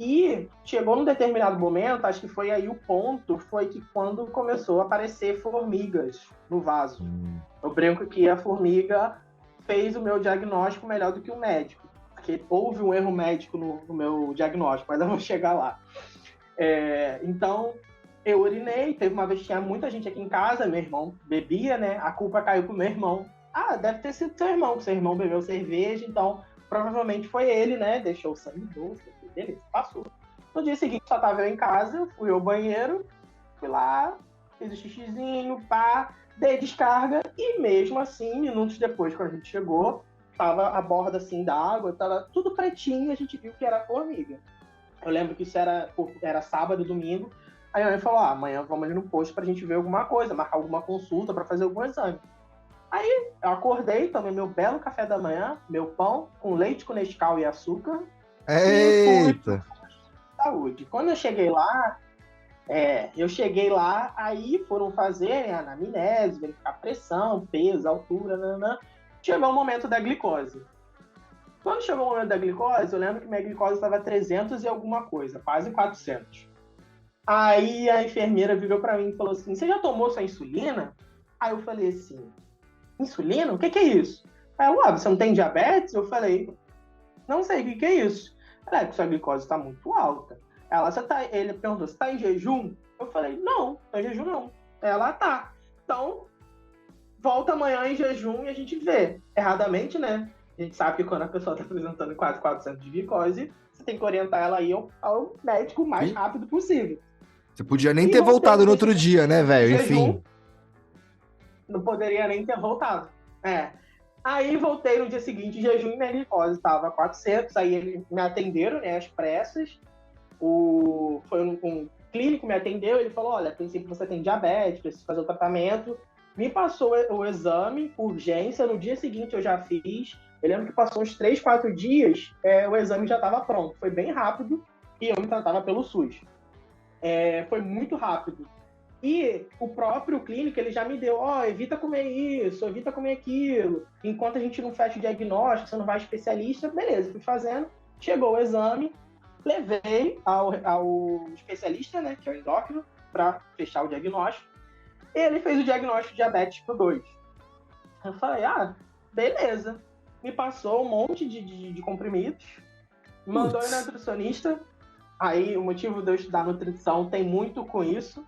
Speaker 2: E chegou num determinado momento, acho que foi aí o ponto, foi que quando começou a aparecer formigas no vaso. Eu brinco que a formiga fez o meu diagnóstico melhor do que o médico. Porque houve um erro médico no meu diagnóstico, mas eu vou chegar lá. Então, eu urinei, teve uma vez que tinha muita gente aqui em casa, meu irmão bebia, né? A culpa caiu pro meu irmão. Deve ter sido seu irmão, que seu irmão bebeu cerveja, então provavelmente foi ele, né? Deixou o sangue doce, beleza, passou. No dia seguinte, só tava eu em casa, fui ao banheiro, fui lá, fiz o xixizinho, dei descarga, e mesmo assim, minutos depois, quando a gente chegou, tava a borda assim da água, tava tudo pretinho, e a gente viu que era formiga. Eu lembro que isso era sábado, domingo. Aí a mãe falou, amanhã vamos ali no posto pra gente ver alguma coisa, marcar alguma consulta pra fazer algum exame. Aí eu acordei, tomei meu belo café da manhã, meu pão com leite com Nescau e açúcar.
Speaker 1: Eita!
Speaker 2: E fui saúde. Quando eu cheguei lá, Eu cheguei lá, aí foram fazer, né, a anamnese, verificar a pressão, peso, altura, nanã. Chegou o momento da glicose. Quando chegou o momento da glicose, eu lembro que minha glicose estava 300 e alguma coisa, quase 400. Aí a enfermeira virou para mim e falou assim, você já tomou sua insulina? Aí eu falei assim, insulina? O que é isso? Aí ela, você não tem diabetes? Eu falei, não sei, o que é isso? Ela, que sua glicose está muito alta. Ele perguntou, você está em jejum? Eu falei, não em jejum não. Ela, tá. Então, volta amanhã em jejum e a gente vê. Erradamente, né? A gente sabe que quando a pessoa está apresentando quase 400 de glicose, você tem que orientar ela aí ao médico o mais rápido possível.
Speaker 1: Você podia nem ter voltado no outro dia, né, velho?
Speaker 2: Enfim. Não poderia nem ter voltado. Aí voltei no dia seguinte, em jejum, e minha glicose estava 400. Aí eles me atenderam, né, às pressas. Foi um clínico me atendeu, ele falou, olha, a princípio você tem diabetes, precisa fazer o tratamento. Me passou o exame por urgência, no dia seguinte eu já fiz. Eu lembro que passou uns 3, 4 dias, o exame já estava pronto. Foi bem rápido e eu me tratava pelo SUS. Foi muito rápido. E o próprio clínico, ele já me deu, evita comer isso, evita comer aquilo. Enquanto a gente não fecha o diagnóstico, você não vai especialista, beleza, fui fazendo. Chegou o exame, levei ao especialista, né, que é o endócrino, para fechar o diagnóstico. Ele fez o diagnóstico de diabetes tipo 2. Eu falei, beleza. Me passou um monte de comprimidos, me mandou ir na nutricionista. Aí o motivo de eu estudar nutrição tem muito com isso.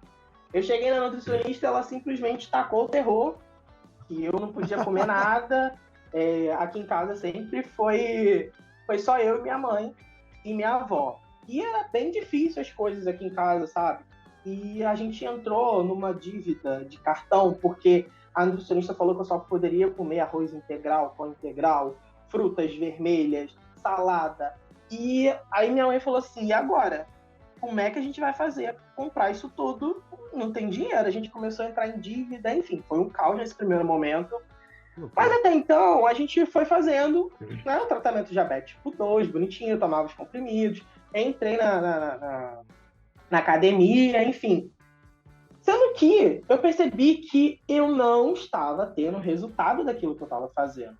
Speaker 2: Eu cheguei na nutricionista, ela simplesmente tacou o terror, que eu não podia comer nada. Aqui em casa sempre foi só eu e minha mãe e minha avó. E era bem difícil as coisas aqui em casa, sabe? E a gente entrou numa dívida de cartão, porque a nutricionista falou que eu só poderia comer arroz integral, pão integral, frutas vermelhas, salada. E aí minha mãe falou assim, e agora? Como é que a gente vai fazer para comprar isso tudo? Não tem dinheiro, a gente começou a entrar em dívida, enfim, foi um caos nesse primeiro momento. Mas até então, a gente foi fazendo, né, o tratamento de diabetes tipo 2, bonitinho, tomava os comprimidos, entrei na academia, enfim. Sendo que eu percebi que eu não estava tendo resultado daquilo que eu estava fazendo.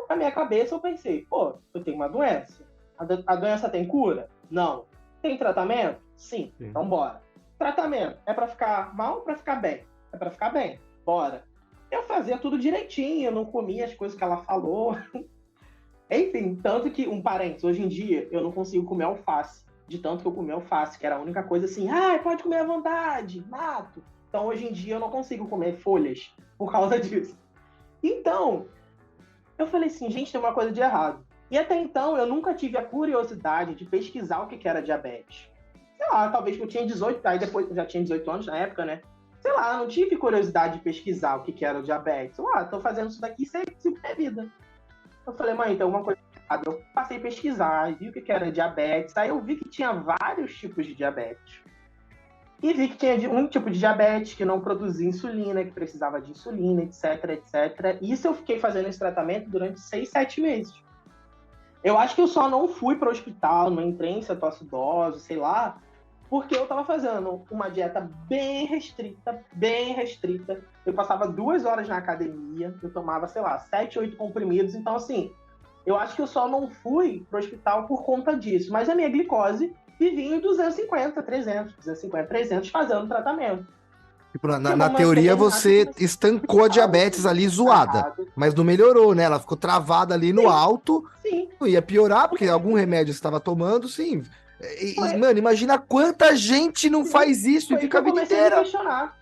Speaker 2: Na minha cabeça eu pensei, eu tenho uma doença. A doença tem cura? Não. Tem tratamento? Sim. Então bora. Tratamento é para ficar mal ou para ficar bem? É para ficar bem. Bora. Eu fazia tudo direitinho, eu não comia as coisas que ela falou. Enfim, tanto que, um parênteses, hoje em dia eu não consigo comer alface. De tanto que eu comi alface, que era a única coisa assim, pode comer à vontade, mato. Então hoje em dia eu não consigo comer folhas por causa disso. Então, eu falei assim, gente, tem uma coisa de errado. E até então eu nunca tive a curiosidade de pesquisar o que era diabetes. Sei lá, talvez eu tinha 18, aí depois eu já tinha 18 anos na época, né? Sei lá, não tive curiosidade de pesquisar o que era o diabetes. Tô fazendo isso daqui sem ter vida. Eu falei, mãe, tem alguma coisa errada. Eu passei a pesquisar, vi o que era diabetes. Aí eu vi que tinha vários tipos de diabetes. E vi que tinha um tipo de diabetes que não produzia insulina, que precisava de insulina, etc, etc. Isso eu fiquei fazendo esse tratamento durante 6, 7 meses. Eu acho que eu só não fui para o hospital, não entrei em cetoacidose, sei lá, porque eu estava fazendo uma dieta bem restrita, bem restrita. Eu passava 2 horas na academia, eu tomava, sei lá, 7, 8 comprimidos. Então, assim, eu acho que eu só não fui para o hospital por conta disso. Mas a minha glicose vivia em 250, 300, 250, 300 fazendo tratamento.
Speaker 1: Tipo, na teoria você estancou a diabetes ali zoada, mas não melhorou, né? Ela ficou travada ali no alto.
Speaker 2: Sim.
Speaker 1: Não ia piorar, porque algum remédio você estava tomando, sim. Mano, imagina quanta gente não faz isso e fica a vida inteira.
Speaker 2: A questionar.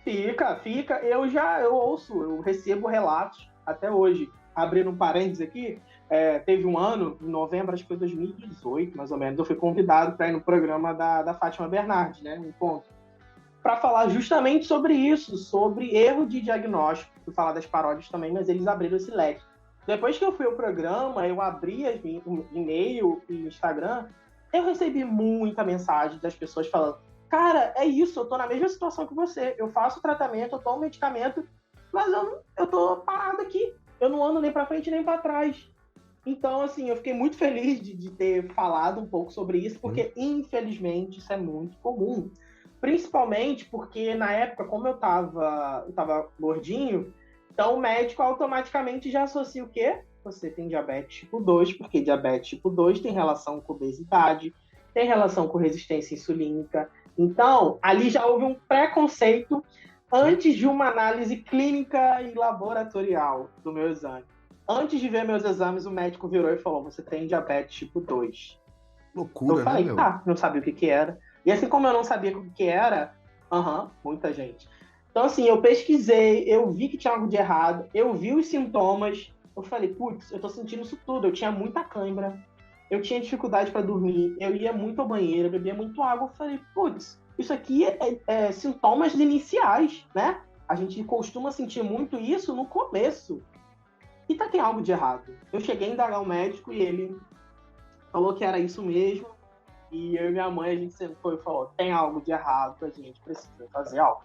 Speaker 2: Fica. Eu recebo relatos até hoje. Abrindo um parênteses aqui, teve um ano, em novembro, acho que foi 2018, mais ou menos, eu fui convidado para ir no programa da Fátima Bernardes, né, um ponto, para falar justamente sobre isso, sobre erro de diagnóstico. Fui falar das paródias também, mas eles abriram esse leque. Depois que eu fui ao programa, eu abri e-mail e Instagram, eu recebi muita mensagem das pessoas falando, cara, é isso, eu tô na mesma situação que você, eu faço tratamento, eu tomo medicamento, mas eu tô parado aqui, eu não ando nem pra frente nem pra trás. Então, assim, eu fiquei muito feliz de ter falado um pouco sobre isso, porque, infelizmente, isso é muito comum. Principalmente porque, na época, como eu tava gordinho, então o médico automaticamente já associa o quê? Você tem diabetes tipo 2, porque diabetes tipo 2 tem relação com obesidade, tem relação com resistência insulínica. Então, ali já houve um preconceito antes de uma análise clínica e laboratorial do meu exame. Antes de ver meus exames, o médico virou e falou: você tem diabetes tipo 2. Eu
Speaker 1: Loucura, né,
Speaker 2: falei,
Speaker 1: meu?
Speaker 2: tá, não sabia o que era. E assim como eu não sabia o que era, muita gente. Então, assim, eu pesquisei, eu vi que tinha algo de errado, eu vi os sintomas, eu falei, putz, eu tô sentindo isso tudo. Eu tinha muita cãibra, eu tinha dificuldade para dormir, eu ia muito ao banheiro, eu bebia muito água. Eu falei, putz, isso aqui é sintomas iniciais, né? A gente costuma sentir muito isso no começo. E tem algo de errado. Eu cheguei a indagar o médico e ele falou que era isso mesmo. E eu e minha mãe, a gente sentou e falou, tem algo de errado, a gente precisa fazer algo.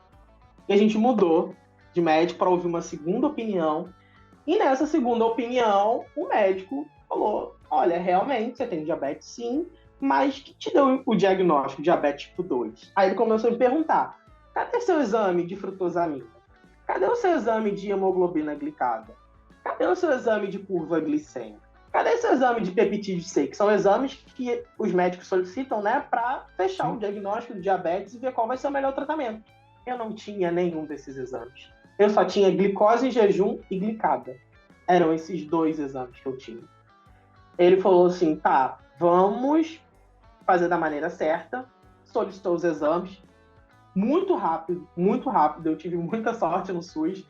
Speaker 2: E a gente mudou de médico para ouvir uma segunda opinião. E nessa segunda opinião, o médico falou, olha, realmente você tem diabetes sim, mas que te deu o diagnóstico de diabetes tipo 2? Aí ele começou a me perguntar, cadê seu exame de frutosamina? Cadê o seu exame de hemoglobina glicada? Cadê o seu exame de curva glicêmica? Cadê seu exame de peptídeo C? Que são exames que os médicos solicitam, né, para fechar o diagnóstico do diabetes e ver qual vai ser o melhor tratamento. Eu não tinha nenhum desses exames. Eu só tinha glicose em jejum e glicada. Eram esses 2 exames que eu tinha. Ele falou assim, tá, vamos fazer da maneira certa. Solicitou os exames. Muito rápido, muito rápido. Eu tive muita sorte no SUS.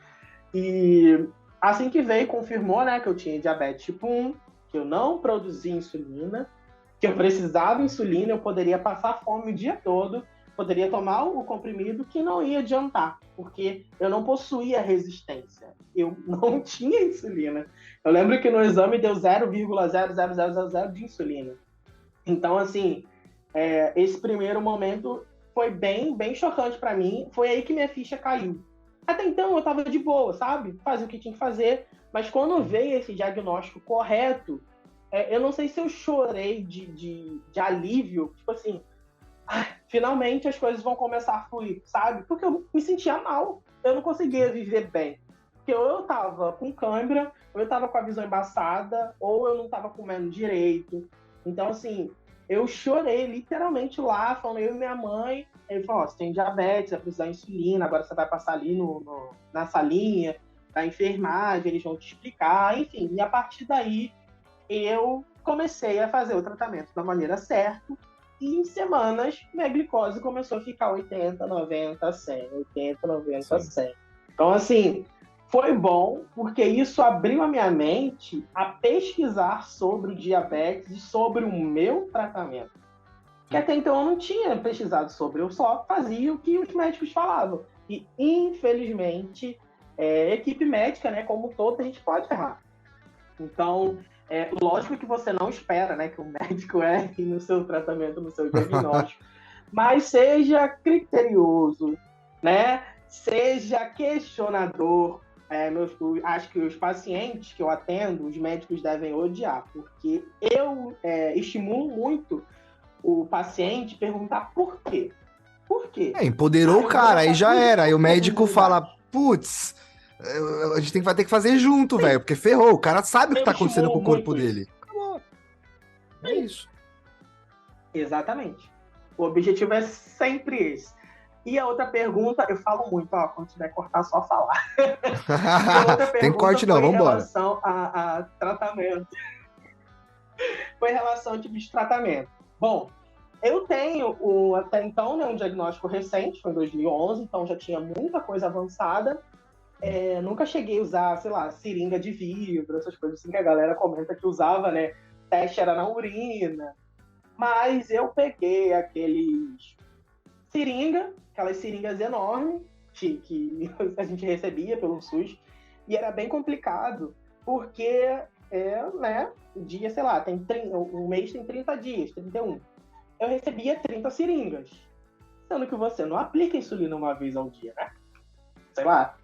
Speaker 2: E assim que veio, confirmou, né, que eu tinha diabetes tipo 1, que eu não produzia insulina, que eu precisava de insulina, eu poderia passar fome o dia todo, poderia tomar o comprimido que não ia adiantar, porque eu não possuía resistência. Eu não tinha insulina. Eu lembro que no exame deu 0,00000 de insulina. Então, assim, esse primeiro momento foi bem, bem chocante para mim. Foi aí que minha ficha caiu. Até então eu tava de boa, sabe? Fazia o que tinha que fazer. Mas quando veio esse diagnóstico correto, eu não sei se eu chorei de alívio. Tipo assim, finalmente as coisas vão começar a fluir, sabe? Porque eu me sentia mal. Eu não conseguia viver bem. Porque ou eu tava com cãibra, ou eu tava com a visão embaçada, ou eu não tava comendo direito. Então, assim, eu chorei literalmente lá, falando eu e minha mãe. Ele falou, você tem diabetes, vai precisar de insulina, agora você vai passar ali na salinha da enfermagem, eles vão te explicar, enfim. E a partir daí, eu comecei a fazer o tratamento da maneira certa, e em semanas, minha glicose começou a ficar 80, 90, 100, 80, 90, 100. Então, assim, foi bom, porque isso abriu a minha mente a pesquisar sobre o diabetes e sobre o meu tratamento. Que até então eu não tinha pesquisado sobre, eu só fazia o que os médicos falavam. E, infelizmente, equipe médica, né, como todo, a gente pode errar. Então, lógico que você não espera, né, que o médico erre no seu tratamento, no seu diagnóstico, mas seja criterioso, né, seja questionador. Acho que os pacientes que eu atendo, os médicos devem odiar, porque eu estimulo muito o paciente perguntar por quê. Por quê?
Speaker 1: Empoderou o cara, aí já era. Aí o médico fala, putz, a gente vai ter que fazer junto, velho, porque ferrou. O cara sabe o que tá acontecendo com o corpo dele. Acabou. É isso.
Speaker 2: Exatamente. O objetivo é sempre esse. E a outra pergunta, eu falo muito, quando tiver que cortar, só falar.
Speaker 1: Tem corte não, vambora.
Speaker 2: Em relação a tratamento. Foi em relação ao tipo de tratamento. Bom, eu tenho, até então, né, um diagnóstico recente, foi em 2011, então já tinha muita coisa avançada. Nunca cheguei a usar, sei lá, seringa de vidro, essas coisas assim que a galera comenta que usava, né? Teste era na urina. Mas eu peguei aquelas seringas enormes que a gente recebia pelo SUS, e era bem complicado, porque, né, o dia, sei lá, um mês tem 30 dias, 31. Eu recebia 30 seringas, sendo que você não aplica insulina uma vez ao dia, né? Sei lá,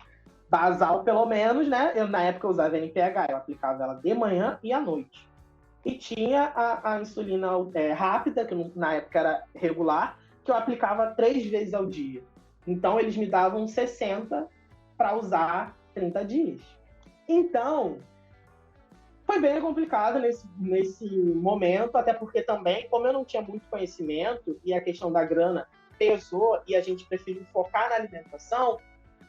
Speaker 2: basal pelo menos, né? Na época eu usava NPH, eu aplicava ela de manhã e à noite. e tinha a insulina rápida, que na época era regular, que eu aplicava 3 vezes ao dia. Então, eles me davam 60 para usar 30 dias. Então, foi bem complicado nesse momento, até porque também, como eu não tinha muito conhecimento e a questão da grana pesou e a gente preferiu focar na alimentação,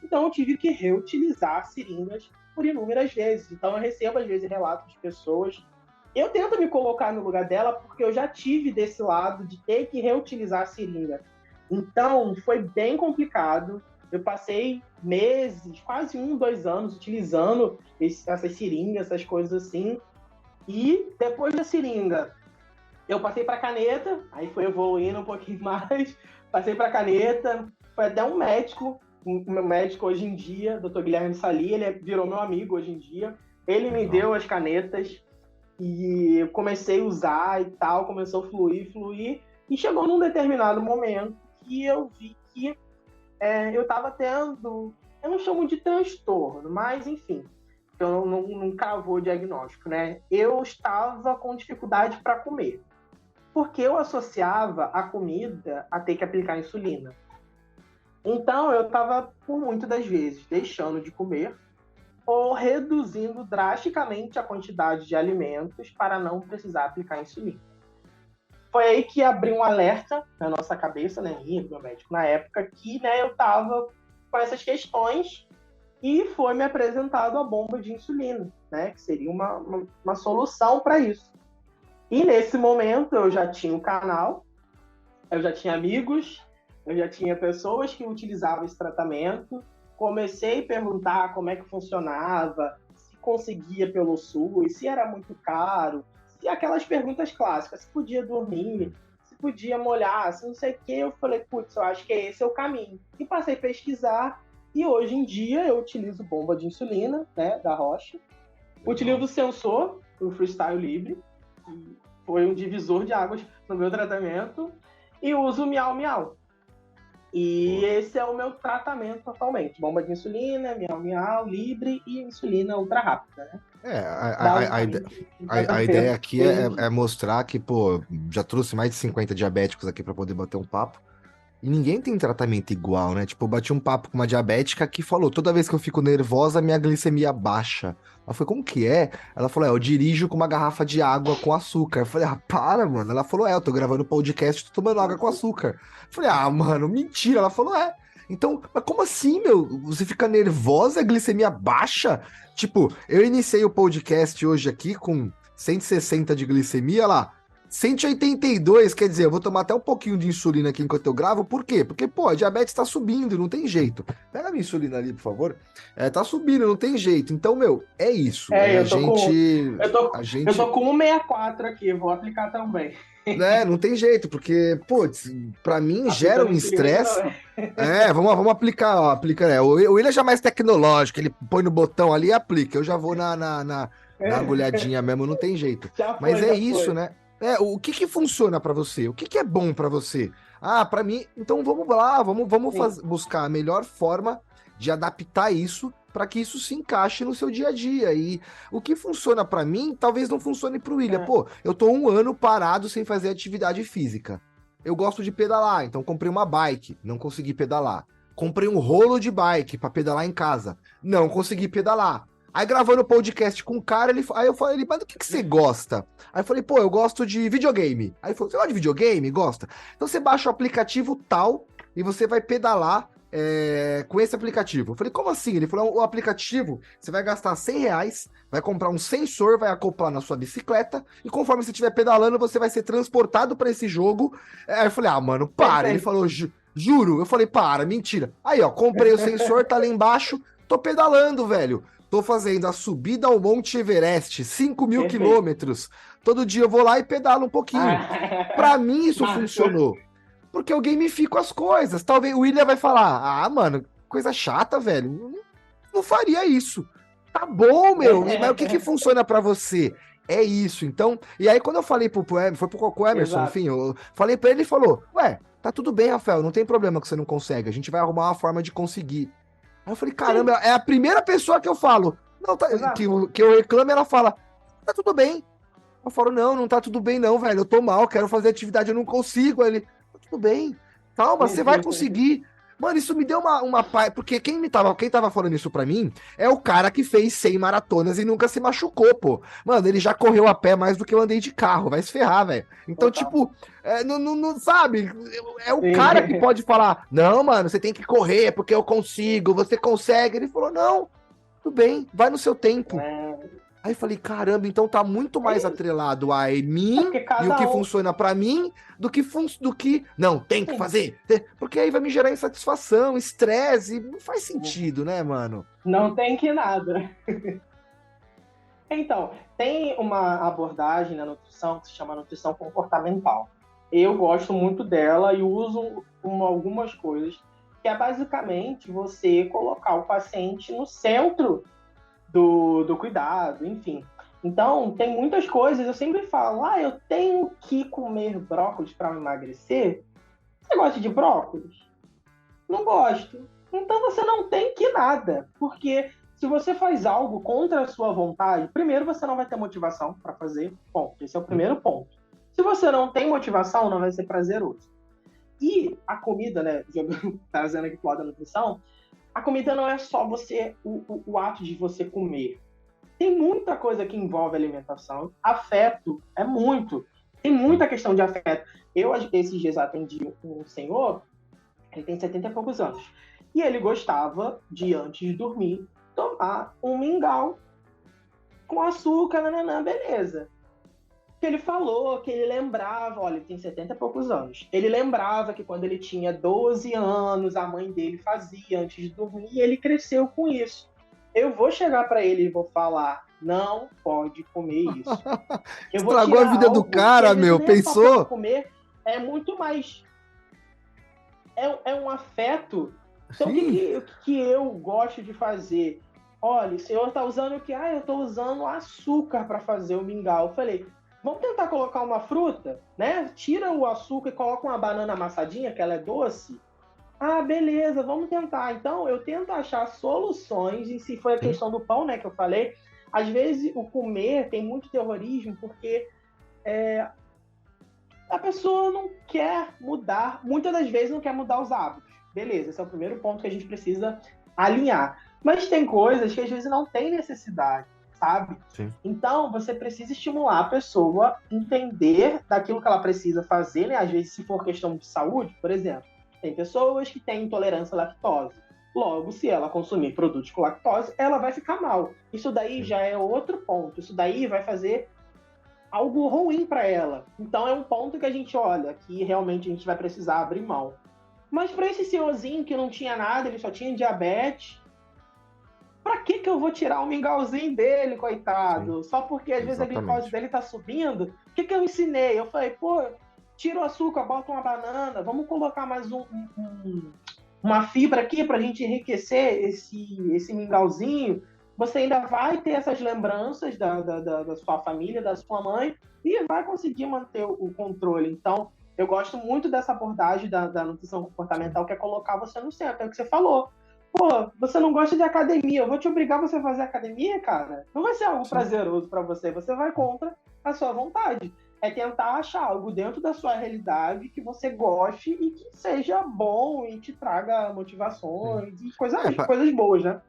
Speaker 2: então eu tive que reutilizar seringas por inúmeras vezes. Então eu recebo às vezes relatos de pessoas. Eu tento me colocar no lugar dela porque eu já tive desse lado de ter que reutilizar a seringa. Então foi bem complicado. Eu passei meses, quase 2 anos, utilizando essas seringas, essas coisas assim. E depois da seringa, eu passei para caneta, aí foi evoluindo um pouquinho mais. Passei para caneta, foi até um médico, o meu médico hoje em dia, Dr. Guilherme Sali, ele virou meu amigo hoje em dia. Ele me deu as canetas e eu comecei a usar e tal, começou a fluir. E chegou num determinado momento que eu vi que eu estava tendo, eu não chamo de transtorno, mas enfim, eu não cravou o diagnóstico, né? Eu estava com dificuldade para comer, porque eu associava a comida a ter que aplicar insulina. Então eu estava, por muitas das vezes, deixando de comer ou reduzindo drasticamente a quantidade de alimentos para não precisar aplicar insulina. Foi aí que abriu um alerta na nossa cabeça, né, minha, do meu médico na época, que né, eu estava com essas questões e foi me apresentado a bomba de insulina, né, que seria uma solução para isso. E nesse momento eu já tinha o canal, eu já tinha amigos, eu já tinha pessoas que utilizavam esse tratamento, comecei a perguntar como é que funcionava, se conseguia pelo SUS, se era muito caro, e aquelas perguntas clássicas, se podia dormir, se podia molhar, se não sei o que, eu falei, putz, eu acho que esse é o caminho. E passei a pesquisar, e hoje em dia eu utilizo bomba de insulina, né, da Roche, utilizo o sensor, o Freestyle Libre, que foi um divisor de águas no meu tratamento, e uso o Miau Miau. E esse é o meu tratamento atualmente. Bomba de insulina, Miau Miau, Libre e insulina ultra rápida, né?
Speaker 1: A ideia aqui é mostrar que, pô, já trouxe mais de 50 diabéticos aqui para poder bater um papo. E ninguém tem tratamento igual, né? Tipo, eu bati um papo com uma diabética que falou: toda vez que eu fico nervosa, minha glicemia baixa. Ela falou: como que é? Ela falou: eu dirijo com uma garrafa de água com açúcar. Eu falei: ah, para, mano. Ela falou: eu tô gravando podcast, tô tomando água com açúcar. Eu falei: ah, mano, mentira. Ela falou: então, mas como assim, meu? Você fica nervosa, a glicemia baixa? Tipo, eu iniciei o podcast hoje aqui com 160 de glicemia lá. 182, quer dizer, eu vou tomar até um pouquinho de insulina aqui enquanto eu gravo, por quê? Porque, pô, a diabetes tá subindo, não tem jeito. Pega a minha insulina ali, por favor. Tá subindo, não tem jeito. Então, meu, é isso.
Speaker 2: Eu tô com 164 aqui, vou aplicar também.
Speaker 1: Não tem jeito, porque, putz, pra mim gera um estresse. Vamos aplicar, ó, O William já é mais tecnológico, ele põe no botão ali e aplica. Eu já vou na agulhadinha mesmo, não tem jeito. Mas é isso, né? O que funciona para você? O que é bom para você? Ah, para mim, então vamos lá, vamos buscar a melhor forma de adaptar isso para que isso se encaixe no seu dia a dia. E o que funciona para mim, talvez não funcione para o William. Pô, eu tô 1 ano parado sem fazer atividade física. Eu gosto de pedalar, então comprei uma bike, não consegui pedalar. Comprei um rolo de bike para pedalar em casa, não consegui pedalar. Aí gravando o podcast com o cara, aí eu falei, mas do que você gosta? Aí eu falei, pô, eu gosto de videogame. Aí ele falou, você gosta de videogame? Gosta? Então você baixa o aplicativo tal e você vai pedalar com esse aplicativo. Eu falei, como assim? Ele falou, o aplicativo, você vai gastar R$100, vai comprar um sensor, vai acoplar na sua bicicleta e conforme você estiver pedalando, você vai ser transportado para esse jogo. Aí eu falei, mano, para. Ele falou, juro. Eu falei, para, mentira. Aí, ó, comprei o sensor, tá lá embaixo, tô pedalando, velho. Tô fazendo a subida ao Monte Everest, 5.000 quilômetros. Todo dia eu vou lá e pedalo um pouquinho. Pra mim isso funcionou. Porque eu gamifico as coisas. Talvez o William vai falar, mano, coisa chata, velho. Não faria isso. Tá bom, meu. Mas o que funciona pra você? É isso. Então, e aí quando eu falei pro Emerson, foi pro Emerson, enfim, eu falei pra ele, ele falou, tá tudo bem, Rafael, não tem problema que você não consegue. A gente vai arrumar uma forma de conseguir. Aí eu falei, caramba, é a primeira pessoa que eu falo, não, tá, que eu reclamo, ela fala, tá tudo bem, Eu falo, não, não tá tudo bem não, velho, eu tô mal, quero fazer atividade, eu não consigo. Aí ele, "Tá tudo bem, calma, você vai conseguir. Mano, isso me deu uma paz, porque quem tava falando isso pra mim é o cara que fez 100 maratonas e nunca se machucou, pô. Mano, ele já correu a pé mais do que eu andei de carro, vai se ferrar, velho. Então,
Speaker 2: Total.
Speaker 1: tipo, não sabe, é o cara que
Speaker 2: Sim.
Speaker 1: pode falar, não, mano, você tem que correr porque eu consigo, você consegue. Ele falou, não, tudo bem, vai no seu tempo.
Speaker 2: É,
Speaker 1: Aí eu falei, caramba, então tá muito
Speaker 2: é
Speaker 1: mais
Speaker 2: isso.
Speaker 1: atrelado a
Speaker 2: É
Speaker 1: mim
Speaker 2: porque
Speaker 1: e o
Speaker 2: cada
Speaker 1: que
Speaker 2: um.
Speaker 1: funciona pra mim do que não, tem que
Speaker 2: Sim.
Speaker 1: fazer. Porque aí vai me gerar insatisfação, estresse, e não faz sentido, né, mano?
Speaker 2: Não tem que nada. Então, tem uma abordagem na nutrição que se chama nutrição comportamental. Eu gosto muito dela e uso algumas coisas, que é basicamente você colocar o paciente no centro do cuidado, enfim. Então, tem muitas coisas, eu sempre falo, eu tenho que comer brócolis para emagrecer. Você gosta de brócolis? Não gosto. Então você não tem que nada, porque se você faz algo contra a sua vontade, primeiro você não vai ter motivação para fazer, ponto. Esse é o primeiro ponto. Se você não tem motivação, não vai ser prazeroso. E a comida, né, trazendo aqui pro lado da nutrição, a comida não é só o ato de você comer. Tem muita coisa que envolve alimentação. Afeto é muito. Tem muita questão de afeto. Eu, esses dias, atendi um senhor, ele tem 70 e poucos anos. E ele gostava de, antes de dormir, tomar um mingau com açúcar, nananã, beleza. Que ele falou que ele lembrava, olha, ele tem 70 e poucos anos. Ele lembrava que quando ele tinha 12 anos, a mãe dele fazia antes de dormir, e ele cresceu com isso. Eu vou chegar para ele e vou falar, não pode comer isso. Eu vou
Speaker 1: Estragou a
Speaker 2: tirar
Speaker 1: vida do
Speaker 2: algo que
Speaker 1: cara,
Speaker 2: às vezes
Speaker 1: meu,
Speaker 2: nem é só pelo
Speaker 1: pensou?
Speaker 2: comer, é muito mais um afeto. Então,
Speaker 1: Sim.
Speaker 2: o que eu gosto de fazer? Olha, o senhor está usando o que? Eu estou usando açúcar para fazer o mingau. Eu falei, vamos tentar colocar uma fruta, né? Tira o açúcar e coloca uma banana amassadinha, que ela é doce. Beleza, vamos tentar. Então, eu tento achar soluções, e se foi a
Speaker 1: Sim.
Speaker 2: questão do pão, né, que eu falei, às vezes o comer tem muito terrorismo, porque a pessoa não quer mudar, muitas das vezes não quer mudar os hábitos. Beleza, esse é o primeiro ponto que a gente precisa alinhar. Mas tem coisas que às vezes não tem necessidade, sabe?
Speaker 1: Sim.
Speaker 2: Então, você precisa estimular a pessoa a entender daquilo que ela precisa fazer, né? Às vezes, se for questão de saúde, por exemplo, tem pessoas que têm intolerância à lactose. Logo, se ela consumir produtos com lactose, ela vai ficar mal. Isso daí já é outro ponto. Isso daí vai fazer algo ruim para ela. Então é um ponto que a gente olha que realmente a gente vai precisar abrir mão. Mas para esse senhorzinho que não tinha nada, ele só tinha diabetes, para que eu vou tirar o mingauzinho dele, coitado?
Speaker 1: Sim.
Speaker 2: Só porque às vezes a glicose
Speaker 1: Exatamente.
Speaker 2: dele tá subindo? O que eu ensinei? Eu falei, pô, tira o açúcar, bota uma banana, vamos colocar mais uma fibra aqui para a gente enriquecer esse mingauzinho. Você ainda vai ter essas lembranças da sua família, da sua mãe, e vai conseguir manter o controle. Então, eu gosto muito dessa abordagem da nutrição comportamental, que é colocar você no centro. É o que você falou. Pô, você não gosta de academia, eu vou te obrigar você a fazer academia, cara? Não vai ser algo
Speaker 1: Sim.
Speaker 2: prazeroso para você. Você vai contra a sua vontade. É tentar achar algo dentro da sua realidade que você goste e que seja bom e te traga motivações e coisas boas, né?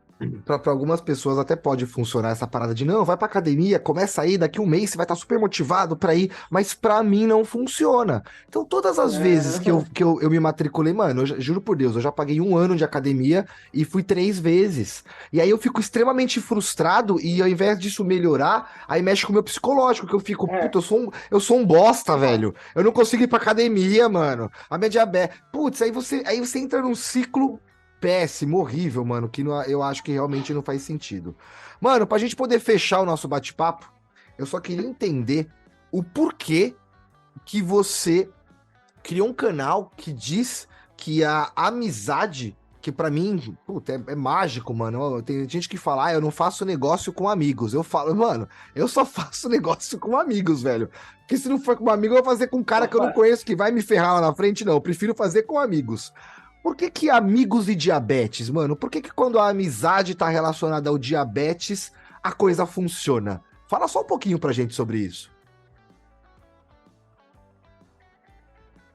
Speaker 1: Para algumas pessoas até pode funcionar essa parada de não, vai pra academia, começa aí, daqui um mês você vai estar super motivado para ir, mas para mim não funciona. Então, todas as vezes que eu me matriculei, mano, juro por Deus, eu já paguei 1 ano de academia e fui 3 vezes. E aí eu fico extremamente frustrado e ao invés disso melhorar, aí mexe com o meu psicológico, que eu fico, puta, eu sou um bosta, velho. Eu não consigo ir pra academia, mano. A minha diabetes. Putz, aí você entra num ciclo péssimo, horrível, mano, que eu acho que realmente não faz sentido. Mano, pra gente poder fechar o nosso bate-papo, eu só queria entender o porquê que você criou um canal que diz que a amizade, que pra mim, puta, é mágico, mano. Tem gente que fala, eu não faço negócio com amigos. Eu falo, mano, eu só faço negócio com amigos, velho. Porque se não for com um amigo, eu vou fazer com um cara que eu não conheço, que vai me ferrar lá na frente, não. Eu prefiro fazer com amigos. Por que amigos e diabetes, mano? Por que quando a amizade tá relacionada ao diabetes, a coisa funciona? Fala só um pouquinho pra gente sobre isso.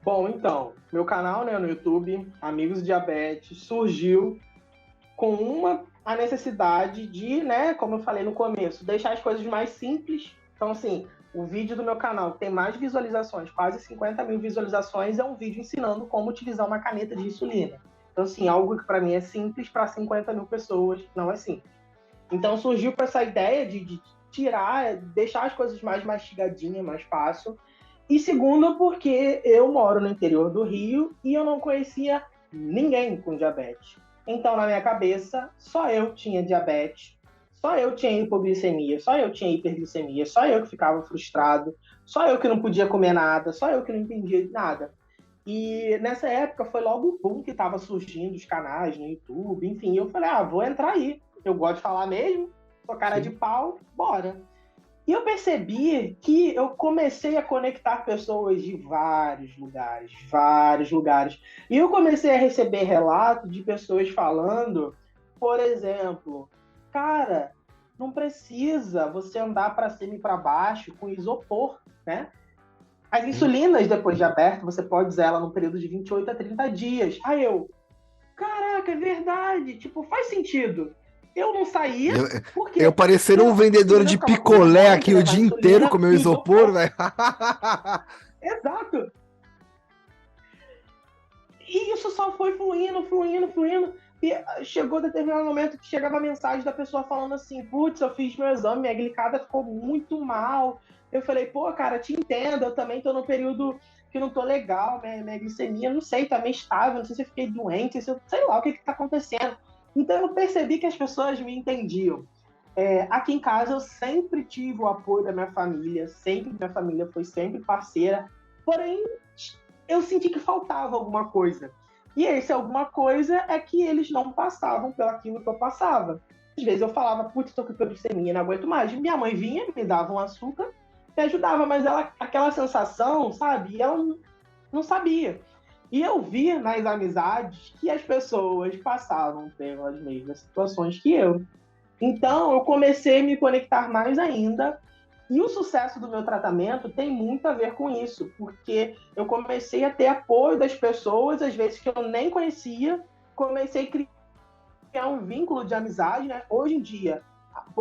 Speaker 2: Bom, então, meu canal, né, no YouTube, Amigos Diabetes, surgiu com a necessidade de, né, como eu falei no começo, deixar as coisas mais simples. Então, assim, o vídeo do meu canal que tem mais visualizações, quase 50 mil visualizações, é um vídeo ensinando como utilizar uma caneta de insulina. Então, assim, algo que para mim é simples, para 50 mil pessoas não é simples. Então, surgiu com essa ideia de tirar, deixar as coisas mais mastigadinhas, mais fácil. E segundo, porque eu moro no interior do Rio e eu não conhecia ninguém com diabetes. Então, na minha cabeça, só eu tinha diabetes, só eu tinha hipoglicemia, só eu tinha hiperglicemia, só eu que ficava frustrado, só eu que não podia comer nada, só eu que não entendia de nada. E nessa época foi logo o boom que estava surgindo os canais no YouTube, enfim, eu falei, vou entrar aí. Eu gosto de falar mesmo, sou cara de pau, bora. E eu percebi que eu comecei a conectar pessoas de vários lugares, vários lugares. E eu comecei a receber relatos de pessoas falando, por exemplo, cara, não precisa você andar para cima e para baixo com isopor, né? As insulinas, depois de aberto, você pode usar ela num período de 28 a 30 dias. Aí eu, caraca, é verdade, tipo, faz sentido. Eu não saía, por
Speaker 1: Eu
Speaker 2: quê?
Speaker 1: parecendo
Speaker 2: Porque
Speaker 1: um
Speaker 2: as
Speaker 1: vendedor
Speaker 2: meninas
Speaker 1: de
Speaker 2: estavam com
Speaker 1: picolé
Speaker 2: vergonha de
Speaker 1: aqui o
Speaker 2: levar
Speaker 1: dia inteiro
Speaker 2: insulina
Speaker 1: com meu
Speaker 2: e
Speaker 1: isopor,
Speaker 2: isopor.
Speaker 1: velho.
Speaker 2: Exato. E isso só foi fluindo, fluindo, fluindo. E chegou determinado momento que chegava a mensagem da pessoa falando assim, putz, eu fiz meu exame, minha glicada ficou muito mal. Eu falei, pô, cara, te entendo, eu também tô no período que não tô legal, minha glicemia, não sei, tá meio estável, não sei se eu fiquei doente, se eu, sei lá o que tá acontecendo. Então eu percebi que as pessoas me entendiam. Aqui em casa eu sempre tive o apoio da minha família, sempre minha família foi sempre parceira, porém eu senti que faltava alguma coisa. E esse alguma coisa é que eles não passavam pelaquilo que eu passava. Às vezes eu falava, putz, tô com hipoglicemia, não aguento mais. Minha mãe vinha, me dava um açúcar, me ajudava, mas ela, aquela sensação, sabe, ela não sabia. E eu vi nas amizades que as pessoas passavam pelas mesmas situações que eu. Então, eu comecei a me conectar mais ainda. E o sucesso do meu tratamento tem muito a ver com isso, porque eu comecei a ter apoio das pessoas, às vezes que eu nem conhecia, comecei a criar um vínculo de amizade, né? Hoje em dia,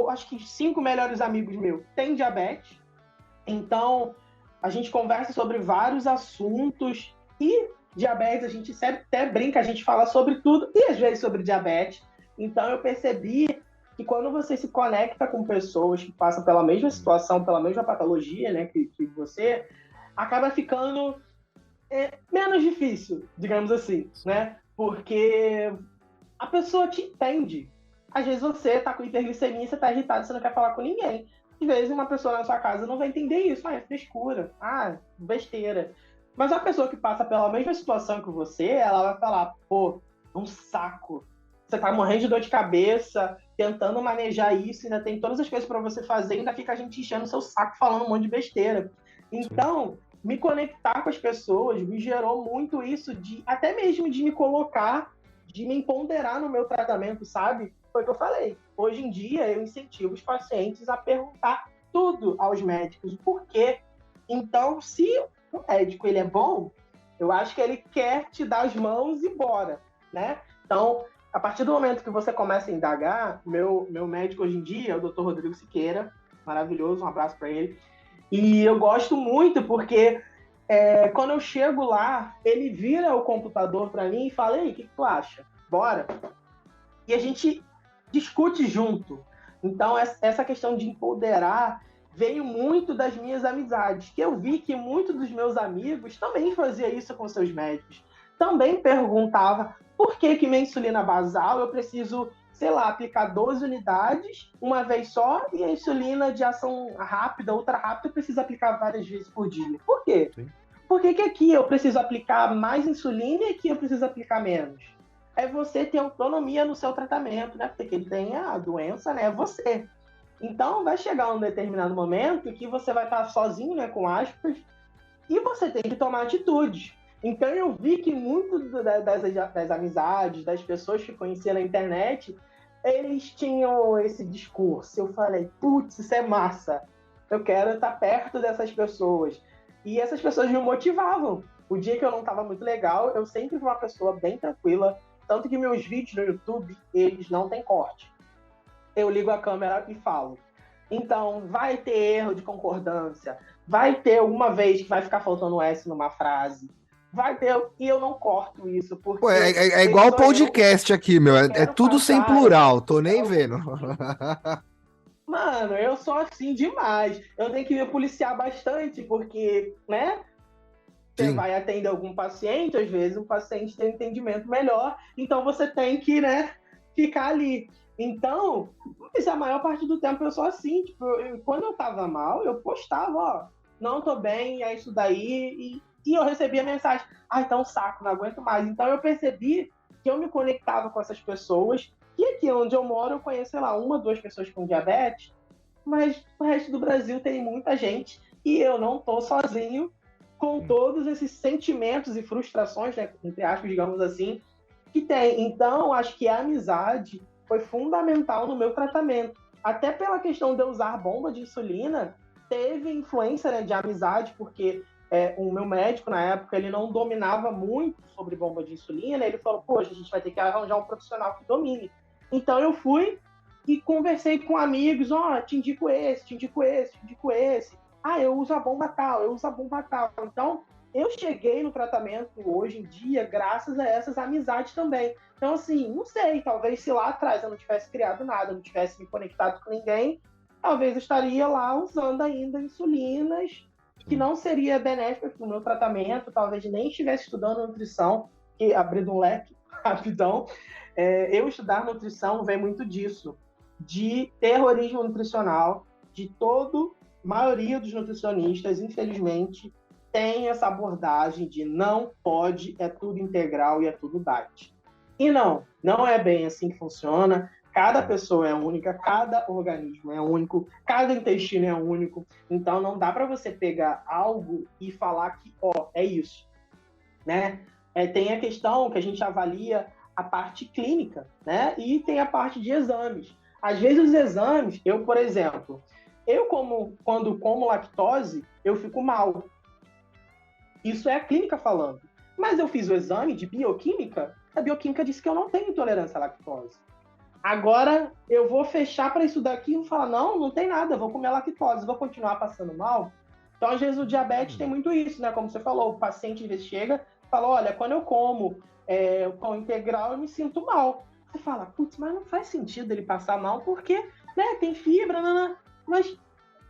Speaker 2: acho que 5 melhores amigos meus têm diabetes, então a gente conversa sobre vários assuntos e diabetes, a gente sempre até brinca, a gente fala sobre tudo e às vezes sobre diabetes. Então eu percebi que quando você se conecta com pessoas que passam pela mesma situação, pela mesma patologia, né, que você, acaba ficando menos difícil, digamos assim, né? Porque a pessoa te entende. Às vezes você tá com hiperglicemia, você tá irritado, você não quer falar com ninguém. Às vezes uma pessoa na sua casa não vai entender isso. É frescura. Besteira. Mas a pessoa que passa pela mesma situação que você, ela vai falar, pô, um saco. Você tá morrendo de dor de cabeça, tentando manejar isso, ainda tem todas as coisas para você fazer, ainda fica a gente enchendo o seu saco falando um monte de besteira. Então, me conectar com as pessoas me gerou muito isso, de até mesmo de me colocar, de me empoderar no meu tratamento, sabe? Foi o que eu falei. Hoje em dia, eu incentivo os pacientes a perguntar tudo aos médicos. Por quê? Então, se o médico ele é bom, eu acho que ele quer te dar as mãos e bora, né? Então, a partir do momento que você começa a indagar, meu médico hoje em dia é o Dr. Rodrigo Siqueira, maravilhoso, um abraço para ele. E eu gosto muito porque quando eu chego lá, ele vira o computador para mim e fala, ei, o que tu acha? Bora? E a gente discute junto. Então, essa questão de empoderar veio muito das minhas amizades, que eu vi que muitos dos meus amigos também faziam isso com seus médicos. Também perguntava por que minha insulina basal eu preciso, sei lá, aplicar 12 unidades uma vez só e a insulina de ação rápida, ultra rápida, eu preciso aplicar várias vezes por dia. Por quê? Sim. Por que aqui eu preciso aplicar mais insulina e aqui eu preciso aplicar menos? É você ter autonomia no seu tratamento, né? Porque quem tem a doença, né, é você. Então, vai chegar um determinado momento que você vai estar sozinho, né, com aspas, e você tem que tomar atitude. Então, eu vi que muito das amizades, das pessoas que conhecia na internet, eles tinham esse discurso. Eu falei, putz, isso é massa. Eu quero estar perto dessas pessoas. E essas pessoas me motivavam. O dia que eu não estava muito legal, eu sempre fui uma pessoa bem tranquila, tanto que meus vídeos no YouTube, eles não têm corte. Eu ligo a câmera e falo. Então, vai ter erro de concordância, vai ter alguma vez que vai ficar faltando S numa frase, vai ter, e eu não corto isso,
Speaker 1: Pô,
Speaker 2: porque
Speaker 1: é igual o
Speaker 2: sou
Speaker 1: podcast aqui, meu.
Speaker 2: eu
Speaker 1: É
Speaker 2: quero
Speaker 1: tudo sem
Speaker 2: passar
Speaker 1: plural, tô nem
Speaker 2: essa
Speaker 1: vendo.
Speaker 2: Mano, eu sou assim demais. Eu tenho que me policiar bastante, porque, né? Você
Speaker 1: Sim.
Speaker 2: vai atender algum paciente, às vezes o paciente tem um entendimento melhor, então você tem que, né, ficar ali. Então, mas a maior parte do tempo eu sou assim, tipo, quando eu tava mal, eu postava, ó, não tô bem, é isso daí, e eu recebia mensagem, ah, tá um saco, não aguento mais. Então eu percebi que eu me conectava com essas pessoas, e aqui onde eu moro eu conheço, sei lá, uma, duas pessoas com diabetes, mas o resto do Brasil tem muita gente, e eu não tô sozinho com todos esses sentimentos e frustrações, né, entre aspas, digamos assim, que tem. Então, acho que a amizade foi fundamental no meu tratamento. Até pela questão de eu usar bomba de insulina, teve influência, né, de amizade, porque o meu médico, na época, ele não dominava muito sobre bomba de insulina, ele falou, poxa, a gente vai ter que arranjar um profissional que domine. Então, eu fui e conversei com amigos, ó, te indico esse, te indico esse, te indico esse. Ah, eu uso a bomba tal, eu uso a bomba tal. Então, eu cheguei no tratamento hoje em dia graças a essas amizades também. Então, assim, não sei, talvez se lá atrás eu não tivesse criado nada, não tivesse me conectado com ninguém, talvez eu estaria lá usando ainda insulinas, que não seria benéfica para o meu tratamento, talvez nem estivesse estudando nutrição, que abrindo um leque rapidão. Eu estudar nutrição vem muito disso, de terrorismo nutricional, de todo maioria dos nutricionistas, infelizmente, tem essa abordagem de não pode, é tudo integral e é tudo diet. E não é bem assim que funciona. Cada pessoa é única, cada organismo é único, cada intestino é único. Então não dá para você pegar algo e falar que, ó, é isso, né? Tem a questão que a gente avalia a parte clínica, né? E tem a parte de exames. Às vezes os exames, eu, por exemplo, quando como lactose, eu fico mal. Isso é a clínica falando. Mas eu fiz o exame de bioquímica, a bioquímica disse que eu não tenho intolerância à lactose. Agora eu vou fechar para isso daqui e vou falar, não tem nada, vou comer lactose, vou continuar passando mal. Então, às vezes, o diabetes tem muito isso, né? Como você falou, o paciente às vezes chega e fala, olha, quando eu como o pão integral, eu me sinto mal. Você fala, putz, mas não faz sentido ele passar mal, porque, né, tem fibra, mas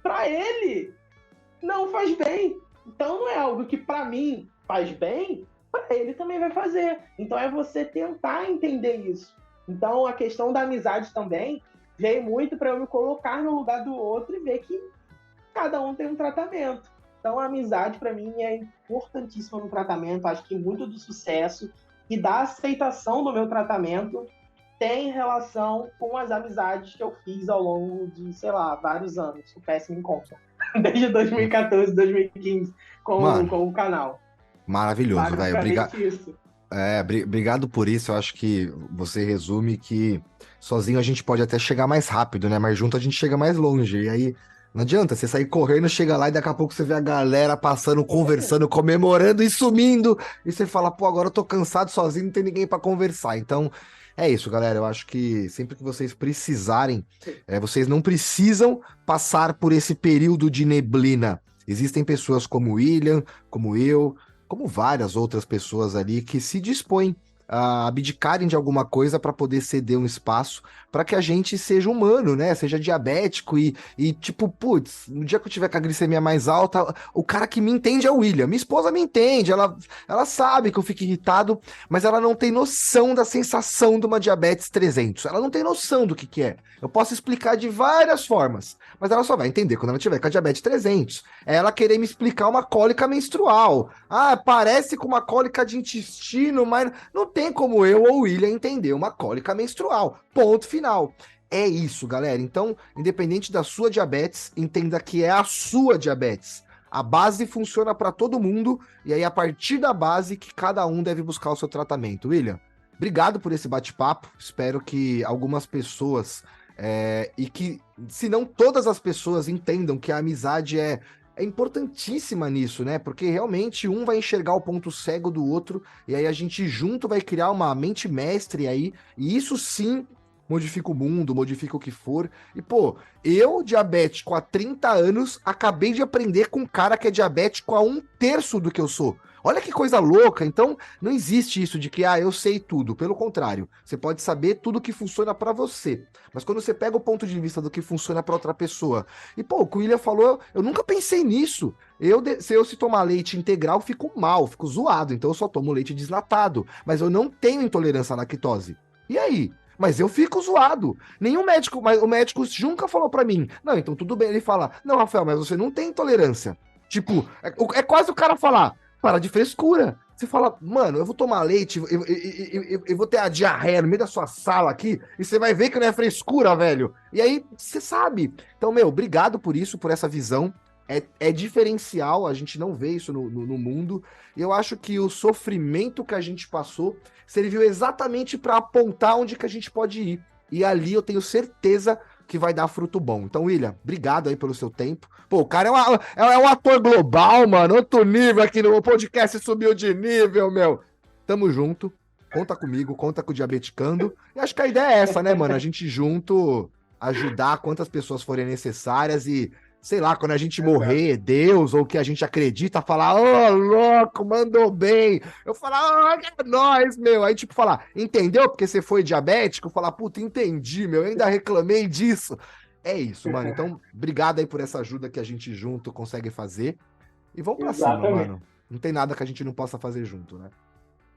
Speaker 2: para ele não faz bem. Então não é algo que para mim faz bem, para ele também vai fazer. Então é você tentar entender isso. Então a questão da amizade também veio muito para eu me colocar no lugar do outro e ver que cada um tem um tratamento. Então a amizade para mim é importantíssima no tratamento. Acho que muito do sucesso e da aceitação do meu tratamento tem relação com as amizades que eu fiz ao longo de, sei lá, vários anos. O péssimo encontro. Desde 2014, 2015, com o canal.
Speaker 1: Maravilhoso, velho.
Speaker 2: Basicamente isso.
Speaker 1: Obrigado por isso. Eu acho que você resume que sozinho a gente pode até chegar mais rápido, né? Mas junto a gente chega mais longe. E aí não adianta você sair correndo, chega lá e daqui a pouco você vê a galera passando, conversando, comemorando e sumindo. E você fala, pô, agora eu tô cansado sozinho, não tem ninguém pra conversar. Então é isso, galera. Eu acho que sempre que vocês precisarem, vocês não precisam passar por esse período de neblina. Existem pessoas como o William, como eu, como várias outras pessoas ali que se dispõem a abdicarem de alguma coisa para poder ceder um espaço para que a gente seja humano, né? Seja diabético e tipo, putz, no dia que eu tiver com a glicemia mais alta, o cara que me entende é o William. Minha esposa me entende, ela sabe que eu fico irritado, mas ela não tem noção da sensação de uma diabetes 300. Ela não tem noção do que é. Eu posso explicar de várias formas, mas ela só vai entender quando ela tiver com a diabetes 300. É ela querer me explicar uma cólica menstrual. Ah, parece com uma cólica de intestino, mas não tem como eu ou o William entender uma cólica menstrual. Ponto final. É isso, galera. Então, independente da sua diabetes, entenda que é a sua diabetes. A base funciona para todo mundo e aí a partir da base que cada um deve buscar o seu tratamento. William, obrigado por esse bate-papo. Espero que algumas pessoas e que, se não todas as pessoas, entendam que a amizade é é importantíssima nisso, né? Porque realmente um vai enxergar o ponto cego do outro, e aí a gente junto vai criar uma mente mestre aí, e isso sim modifica o mundo, modifica o que for. E, pô, eu, diabético há 30 anos, acabei de aprender com um cara que é diabético há 1/3 do que eu sou. Olha que coisa louca. Então, não existe isso de que, eu sei tudo. Pelo contrário, você pode saber tudo que funciona pra você. Mas quando você pega o ponto de vista do que funciona pra outra pessoa, e, pô, o que o William falou, eu nunca pensei nisso. Se tomar leite integral, fico mal, fico zoado. Então, eu só tomo leite desnatado. Mas eu não tenho intolerância à lactose. E aí? Mas eu fico zoado. Nenhum médico, mas o médico nunca falou pra mim. Não, então tudo bem. Ele fala, não, Rafael, mas você não tem intolerância. Tipo, é quase o cara falar, para de frescura. Você fala, mano, eu vou tomar leite, eu vou ter a diarreia no meio da sua sala aqui, e você vai ver que não é frescura, velho. E aí, você sabe. Então, meu, obrigado por isso, por essa visão. É diferencial, a gente não vê isso no mundo. E eu acho que o sofrimento que a gente passou serviu exatamente para apontar onde que a gente pode ir. E ali eu tenho certeza que vai dar fruto bom. Então, William, obrigado aí pelo seu tempo. Pô, o cara é um ator global, mano. Outro nível aqui no podcast, subiu de nível, meu. Tamo junto. Conta comigo, conta com o Diabeticando. E acho que a ideia é essa, né, mano? A gente junto ajudar quantas pessoas forem necessárias e, sei lá, quando a gente morrer, Deus, ou que a gente acredita, falar, louco, mandou bem. Eu falar, é nóis, meu. Aí, tipo, falar, entendeu? Porque você foi diabético? Falar, puta, entendi, meu. Eu ainda reclamei disso. É isso, mano. Então, obrigado aí por essa ajuda que a gente junto consegue fazer. E vamos pra cima, mano. Não tem nada que a gente não possa fazer junto, né?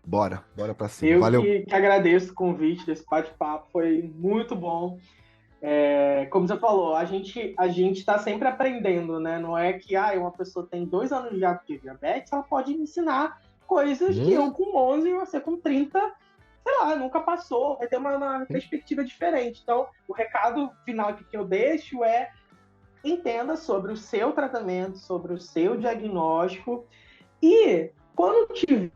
Speaker 1: Bora pra cima.
Speaker 2: Eu
Speaker 1: Valeu.
Speaker 2: que agradeço o convite desse bate-papo, foi muito bom. Como você falou, a gente está sempre aprendendo, né? Não é que uma pessoa tem 2 anos de diabetes, ela pode me ensinar coisas que eu com 11 e você com 30, sei lá, nunca passou, vai ter uma perspectiva diferente. Então, o recado final aqui que eu deixo é: entenda sobre o seu tratamento, sobre o seu diagnóstico, e quando tiver,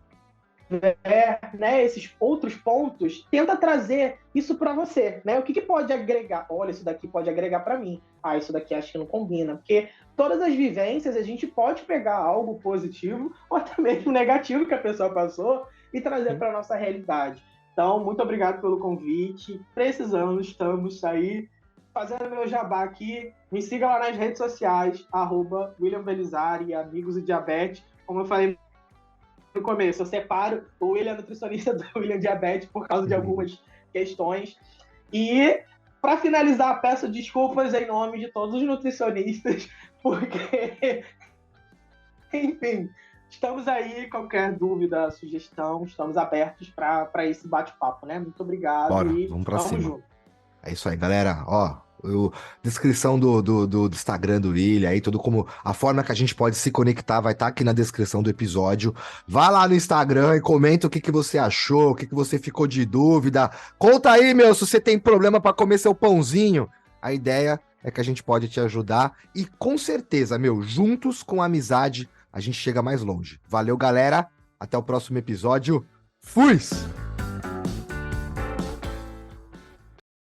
Speaker 2: né, esses outros pontos, tenta trazer isso para você, né? O que pode agregar? Olha, isso daqui pode agregar para mim. Isso daqui acho que não combina, porque todas as vivências a gente pode pegar algo positivo ou até mesmo negativo que a pessoa passou e trazer para nossa realidade. Então, muito obrigado pelo convite. Precisamos, estamos aí fazendo meu jabá aqui. Me siga lá nas redes sociais, @William Belizari, Amigos e Diabetes. Como eu falei no começo, eu separo o William nutricionista do William diabetes por causa de algumas questões. E, para finalizar, peço desculpas em nome de todos os nutricionistas, porque, enfim, estamos aí, qualquer dúvida, sugestão, estamos abertos para esse bate-papo, né? Muito obrigado.
Speaker 1: Bora,
Speaker 2: e
Speaker 1: vamos pra cima.
Speaker 2: Junto.
Speaker 1: É isso aí, galera. Descrição do Instagram do William, aí tudo como a forma que a gente pode se conectar vai estar aqui na descrição do episódio. Vá lá no Instagram e comenta o que você achou, o que você ficou de dúvida. Conta aí, meu, se você tem problema para comer seu pãozinho. A ideia é que a gente pode te ajudar e com certeza, meu, juntos com a amizade, a gente chega mais longe. Valeu, galera. Até o próximo episódio. Fui!